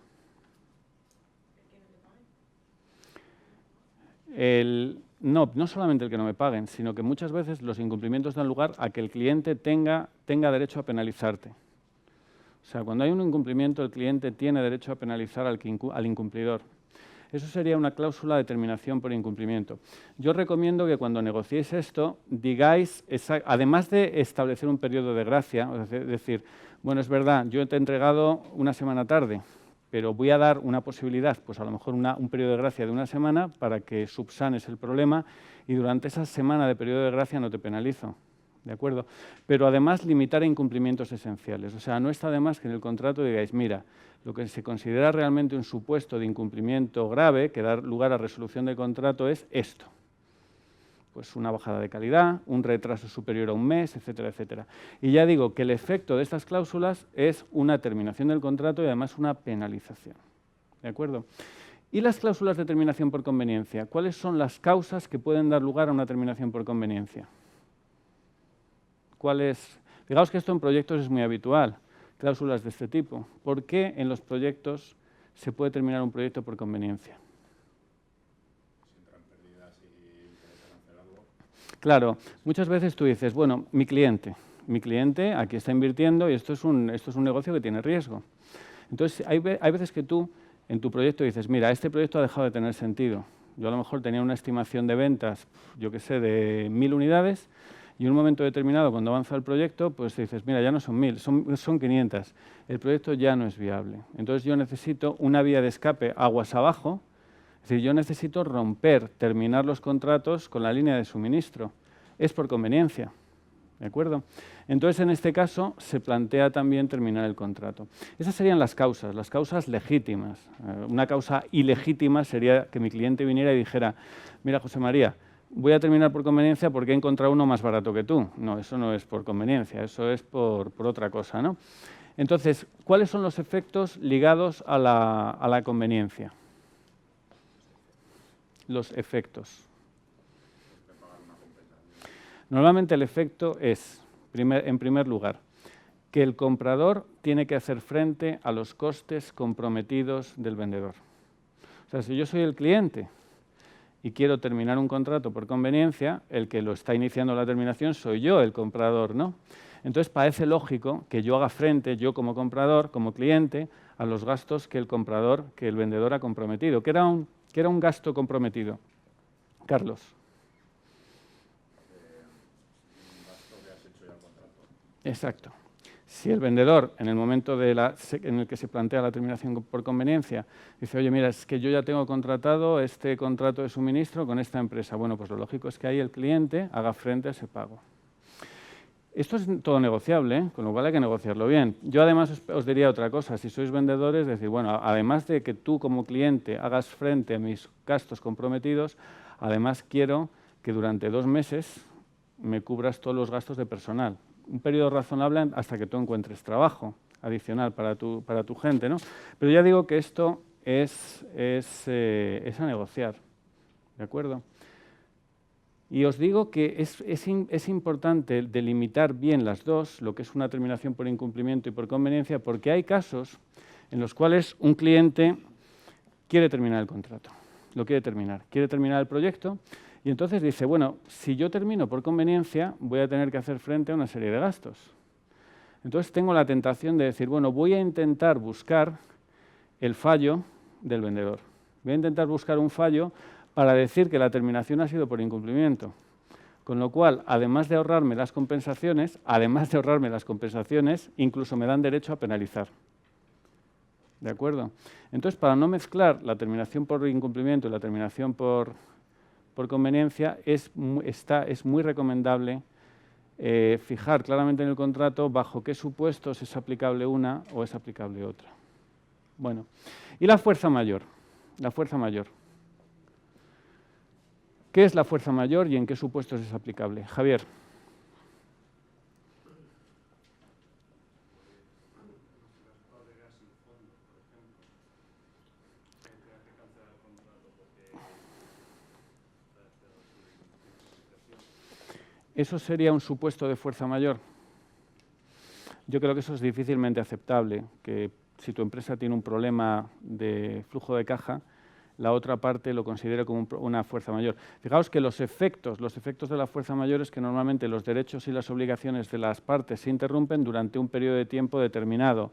No solamente el que no me paguen, sino que muchas veces los incumplimientos dan lugar a que el cliente tenga derecho a penalizarte. O sea, cuando hay un incumplimiento, el cliente tiene derecho a penalizar al incumplidor. Eso sería una cláusula de terminación por incumplimiento. Yo recomiendo que cuando negociéis esto, digáis, además de establecer un periodo de gracia, es decir, bueno, es verdad, yo te he entregado una semana tarde, pero voy a dar una posibilidad, pues a lo mejor un periodo de gracia de una semana para que subsanes el problema y durante esa semana de periodo de gracia no te penalizo. ¿De acuerdo? Pero además limitar a incumplimientos esenciales. O sea, no está de más que en el contrato digáis, mira, lo que se considera realmente un supuesto de incumplimiento grave que da lugar a resolución del contrato es esto. Pues una bajada de calidad, un retraso superior a un mes, etcétera, etcétera. Y ya digo que el efecto de estas cláusulas es una terminación del contrato y además una penalización. ¿De acuerdo? ¿Y las cláusulas de terminación por conveniencia? ¿Cuáles son las causas que pueden dar lugar a una terminación por conveniencia? Fijaos que esto en proyectos es muy habitual, cláusulas de este tipo. ¿Por qué en los proyectos se puede terminar un proyecto por conveniencia? Si entran pérdidas y interesa cancelarlo. Claro, muchas veces tú dices, bueno, mi cliente aquí está invirtiendo y esto es un negocio que tiene riesgo. Entonces, hay veces que tú en tu proyecto dices, mira, este proyecto ha dejado de tener sentido. Yo a lo mejor tenía una estimación de ventas, yo qué sé, de 1000 unidades, y en un momento determinado, cuando avanza el proyecto, pues dices, mira, ya no son 1000, son 500. El proyecto ya no es viable. Entonces yo necesito una vía de escape aguas abajo, es decir, yo necesito terminar los contratos con la línea de suministro. Es por conveniencia, ¿de acuerdo? Entonces, en este caso, se plantea también terminar el contrato. Esas serían las causas legítimas. Una causa ilegítima sería que mi cliente viniera y dijera, mira, José María, voy a terminar por conveniencia porque he encontrado uno más barato que tú. No, eso no es por conveniencia, eso es por otra cosa, ¿no? Entonces, ¿cuáles son los efectos ligados a la conveniencia? Los efectos. Normalmente el efecto es, en primer lugar, que el comprador tiene que hacer frente a los costes comprometidos del vendedor. O sea, si yo soy el cliente y quiero terminar un contrato por conveniencia, el que lo está iniciando la terminación soy yo, el comprador, ¿no? Entonces parece lógico que yo haga frente, yo como comprador, como cliente, a los gastos que el vendedor ha comprometido. ¿Qué era un gasto comprometido? Carlos. Un gasto que has hecho ya el contrato. Exacto. Si el vendedor, en el momento en el que se plantea la terminación por conveniencia, dice, oye, mira, es que yo ya tengo contratado este contrato de suministro con esta empresa. Bueno, pues lo lógico es que ahí el cliente haga frente a ese pago. Esto es todo negociable, ¿eh? Con lo cual hay que negociarlo bien. Yo además os diría otra cosa. Si sois vendedores, decir, bueno, además de que tú como cliente hagas frente a mis gastos comprometidos, además quiero que durante 2 meses me cubras todos los gastos de personal. Un periodo razonable hasta que tú encuentres trabajo adicional para tu gente, ¿no? Pero ya digo que esto es a negociar, ¿de acuerdo? Y os digo que es importante delimitar bien las dos, lo que es una terminación por incumplimiento y por conveniencia, porque hay casos en los cuales un cliente quiere terminar el contrato, quiere terminar el proyecto, y entonces dice, bueno, si yo termino por conveniencia, voy a tener que hacer frente a una serie de gastos. Entonces tengo la tentación de decir, bueno, voy a intentar buscar el fallo del vendedor. Voy a intentar buscar un fallo para decir que la terminación ha sido por incumplimiento. Con lo cual, además de ahorrarme las compensaciones, incluso me dan derecho a penalizar. ¿De acuerdo? Entonces, para no mezclar la terminación por incumplimiento y la terminación por por conveniencia, es muy recomendable fijar claramente en el contrato bajo qué supuestos es aplicable una o es aplicable otra. Bueno, y la fuerza mayor. La fuerza mayor. ¿Qué es la fuerza mayor y en qué supuestos es aplicable? Javier. ¿Eso sería un supuesto de fuerza mayor? Yo creo que eso es difícilmente aceptable, que si tu empresa tiene un problema de flujo de caja, la otra parte lo considere como una fuerza mayor. Fijaos que los efectos de la fuerza mayor es que normalmente los derechos y las obligaciones de las partes se interrumpen durante un periodo de tiempo determinado.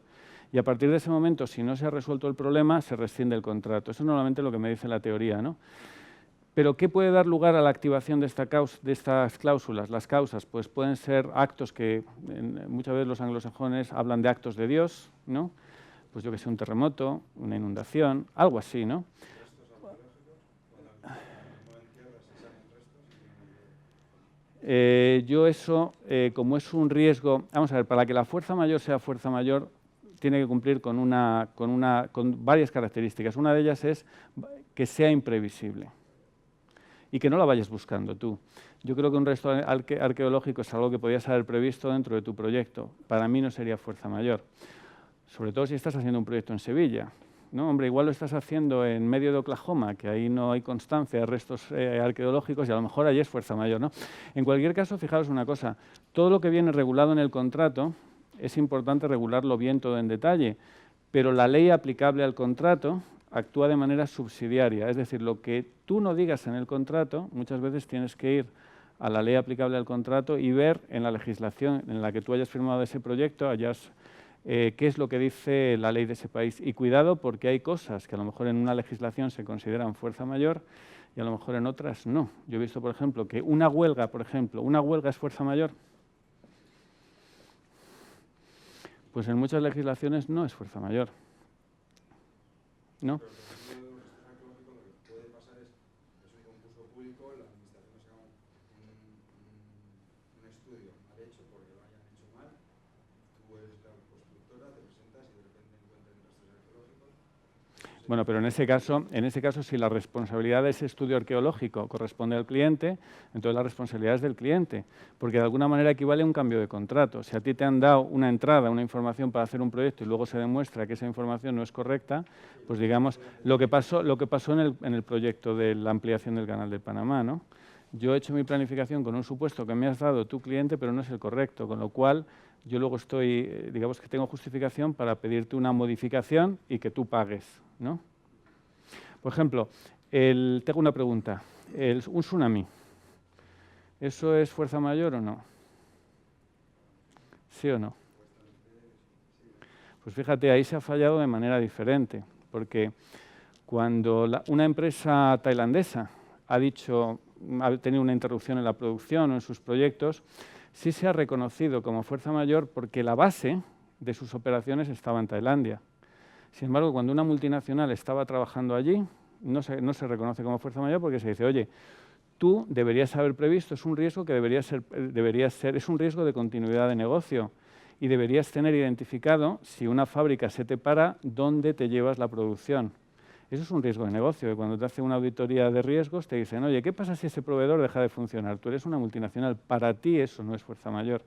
Y a partir de ese momento, si no se ha resuelto el problema, se rescinde el contrato. Eso es normalmente lo que me dice la teoría, ¿no? Pero ¿qué puede dar lugar a la activación de estas cláusulas? Las causas, pues pueden ser actos que muchas veces los anglosajones hablan de actos de Dios, ¿no? Pues yo que sé, un terremoto, una inundación, algo así, ¿no? Yo eso, como es un riesgo, vamos a ver, para que la fuerza mayor sea fuerza mayor, tiene que cumplir con varias características. Una de ellas es que sea imprevisible y que no la vayas buscando tú. Yo creo que un resto arqueológico es algo que podías haber previsto dentro de tu proyecto. Para mí no sería fuerza mayor, sobre todo si estás haciendo un proyecto en Sevilla. No, hombre, igual lo estás haciendo en medio de Oklahoma, que ahí no hay constancia de restos arqueológicos y a lo mejor allí es fuerza mayor, ¿no? En cualquier caso, fijaros una cosa, todo lo que viene regulado en el contrato es importante regularlo bien todo en detalle, pero la ley aplicable al contrato actúa de manera subsidiaria, es decir, lo que tú no digas en el contrato, muchas veces tienes que ir a la ley aplicable al contrato y ver en la legislación en la que tú hayas firmado ese proyecto, qué es lo que dice la ley de ese país. Y cuidado, porque hay cosas que a lo mejor en una legislación se consideran fuerza mayor y a lo mejor en otras no. Yo he visto, por ejemplo, que una huelga es fuerza mayor. Pues en muchas legislaciones no es fuerza mayor. ¿No? Bueno, pero en ese caso, si la responsabilidad de ese estudio arqueológico corresponde al cliente, entonces la responsabilidad es del cliente, porque de alguna manera equivale a un cambio de contrato. Si a ti te han dado una entrada, una información para hacer un proyecto y luego se demuestra que esa información no es correcta, pues digamos lo que pasó en el proyecto de la ampliación del Canal de Panamá, ¿no? Yo he hecho mi planificación con un supuesto que me has dado tu cliente, pero no es el correcto, con lo cual yo luego digamos que tengo justificación para pedirte una modificación y que tú pagues, ¿no? Por ejemplo, tengo una pregunta. Un tsunami, ¿eso es fuerza mayor o no? ¿Sí o no? Pues fíjate, ahí se ha fallado de manera diferente, porque cuando una empresa tailandesa ha tenido una interrupción en la producción o en sus proyectos, sí se ha reconocido como fuerza mayor porque la base de sus operaciones estaba en Tailandia. Sin embargo, cuando una multinacional estaba trabajando allí, no se reconoce como fuerza mayor porque se dice, oye, tú deberías haber previsto, es un riesgo que es un riesgo de continuidad de negocio y deberías tener identificado, si una fábrica se te para, dónde te llevas la producción. Eso es un riesgo de negocio, que cuando te hace una auditoría de riesgos te dicen, oye, ¿qué pasa si ese proveedor deja de funcionar? Tú eres una multinacional, para ti eso no es fuerza mayor.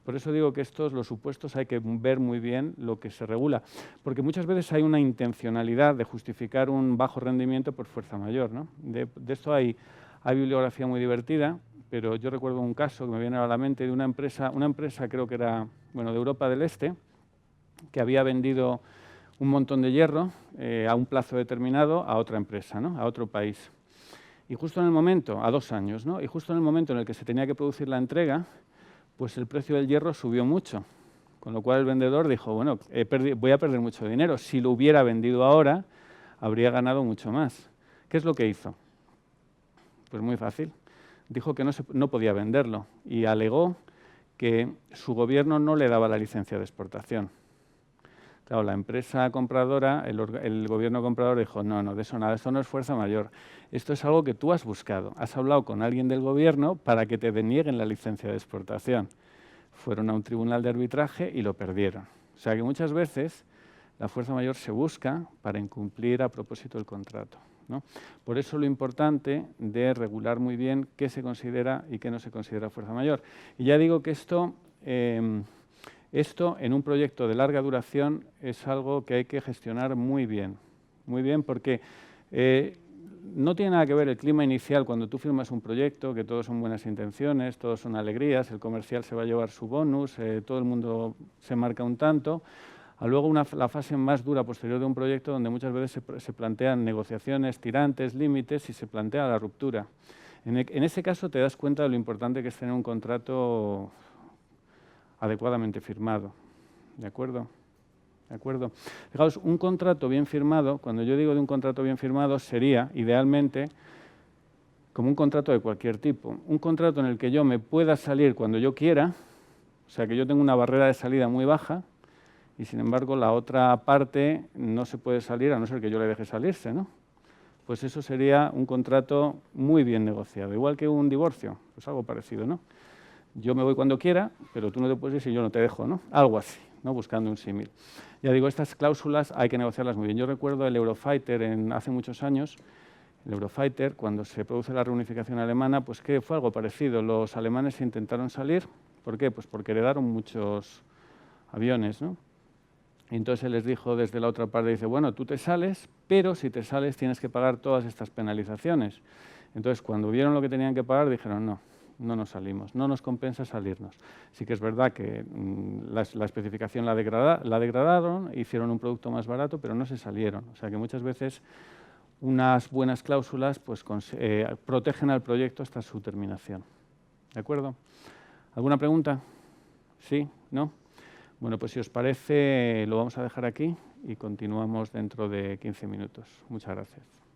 Por eso digo que los supuestos hay que ver muy bien lo que se regula, porque muchas veces hay una intencionalidad de justificar un bajo rendimiento por fuerza mayor, ¿no? De esto hay bibliografía muy divertida, pero yo recuerdo un caso que me viene a la mente de una empresa creo que era de Europa del Este, que había vendido un montón de hierro a un plazo determinado a otra empresa, ¿no? A otro país. Y justo en el momento, a 2 años, ¿no? Y justo en el momento en el que se tenía que producir la entrega, pues el precio del hierro subió mucho, con lo cual el vendedor dijo, bueno, voy a perder mucho dinero. Si lo hubiera vendido ahora, habría ganado mucho más. ¿Qué es lo que hizo? Pues muy fácil. Dijo que no podía venderlo y alegó que su gobierno no le daba la licencia de exportación. Claro, la empresa compradora, el gobierno comprador dijo, no, de eso nada, esto no es fuerza mayor. Esto es algo que tú has buscado. Has hablado con alguien del gobierno para que te denieguen la licencia de exportación. Fueron a un tribunal de arbitraje y lo perdieron. O sea que muchas veces la fuerza mayor se busca para incumplir a propósito del contrato, ¿no? Por eso lo importante de regular muy bien qué se considera y qué no se considera fuerza mayor. Y ya digo que esto en un proyecto de larga duración es algo que hay que gestionar muy bien porque no tiene nada que ver el clima inicial cuando tú firmas un proyecto, que todos son buenas intenciones, todos son alegrías, el comercial se va a llevar su bonus, todo el mundo se marca un tanto, a luego la fase más dura posterior de un proyecto donde muchas veces se plantean negociaciones, tirantes, límites y se plantea la ruptura. En ese caso te das cuenta de lo importante que es tener un contrato adecuadamente firmado. ¿De acuerdo? ¿De acuerdo? Fijaos, un contrato bien firmado, cuando yo digo de un contrato bien firmado, sería, idealmente, como un contrato de cualquier tipo. Un contrato en el que yo me pueda salir cuando yo quiera, o sea, que yo tengo una barrera de salida muy baja, y sin embargo la otra parte no se puede salir a no ser que yo le deje salirse, ¿no? Pues eso sería un contrato muy bien negociado, igual que un divorcio, pues algo parecido, ¿no? Yo me voy cuando quiera, pero tú no te puedes ir si yo no te dejo, ¿no? Algo así, ¿no? Buscando un símil. Ya digo, estas cláusulas hay que negociarlas muy bien. Yo recuerdo el Eurofighter hace muchos años, el Eurofighter, cuando se produce la reunificación alemana, pues que fue algo parecido. Los alemanes intentaron salir, ¿por qué? Pues porque heredaron muchos aviones, ¿no? Y entonces él les dijo desde la otra parte, dice, bueno, tú te sales, pero si te sales tienes que pagar todas estas penalizaciones. Entonces, cuando vieron lo que tenían que pagar, dijeron, no nos salimos, no nos compensa salirnos. Sí que es verdad que la especificación la degradaron, hicieron un producto más barato, pero no se salieron. O sea que muchas veces unas buenas cláusulas pues, protegen al proyecto hasta su terminación. ¿De acuerdo? ¿Alguna pregunta? ¿Sí? ¿No? Bueno, pues si os parece, lo vamos a dejar aquí y continuamos dentro de 15 minutos. Muchas gracias.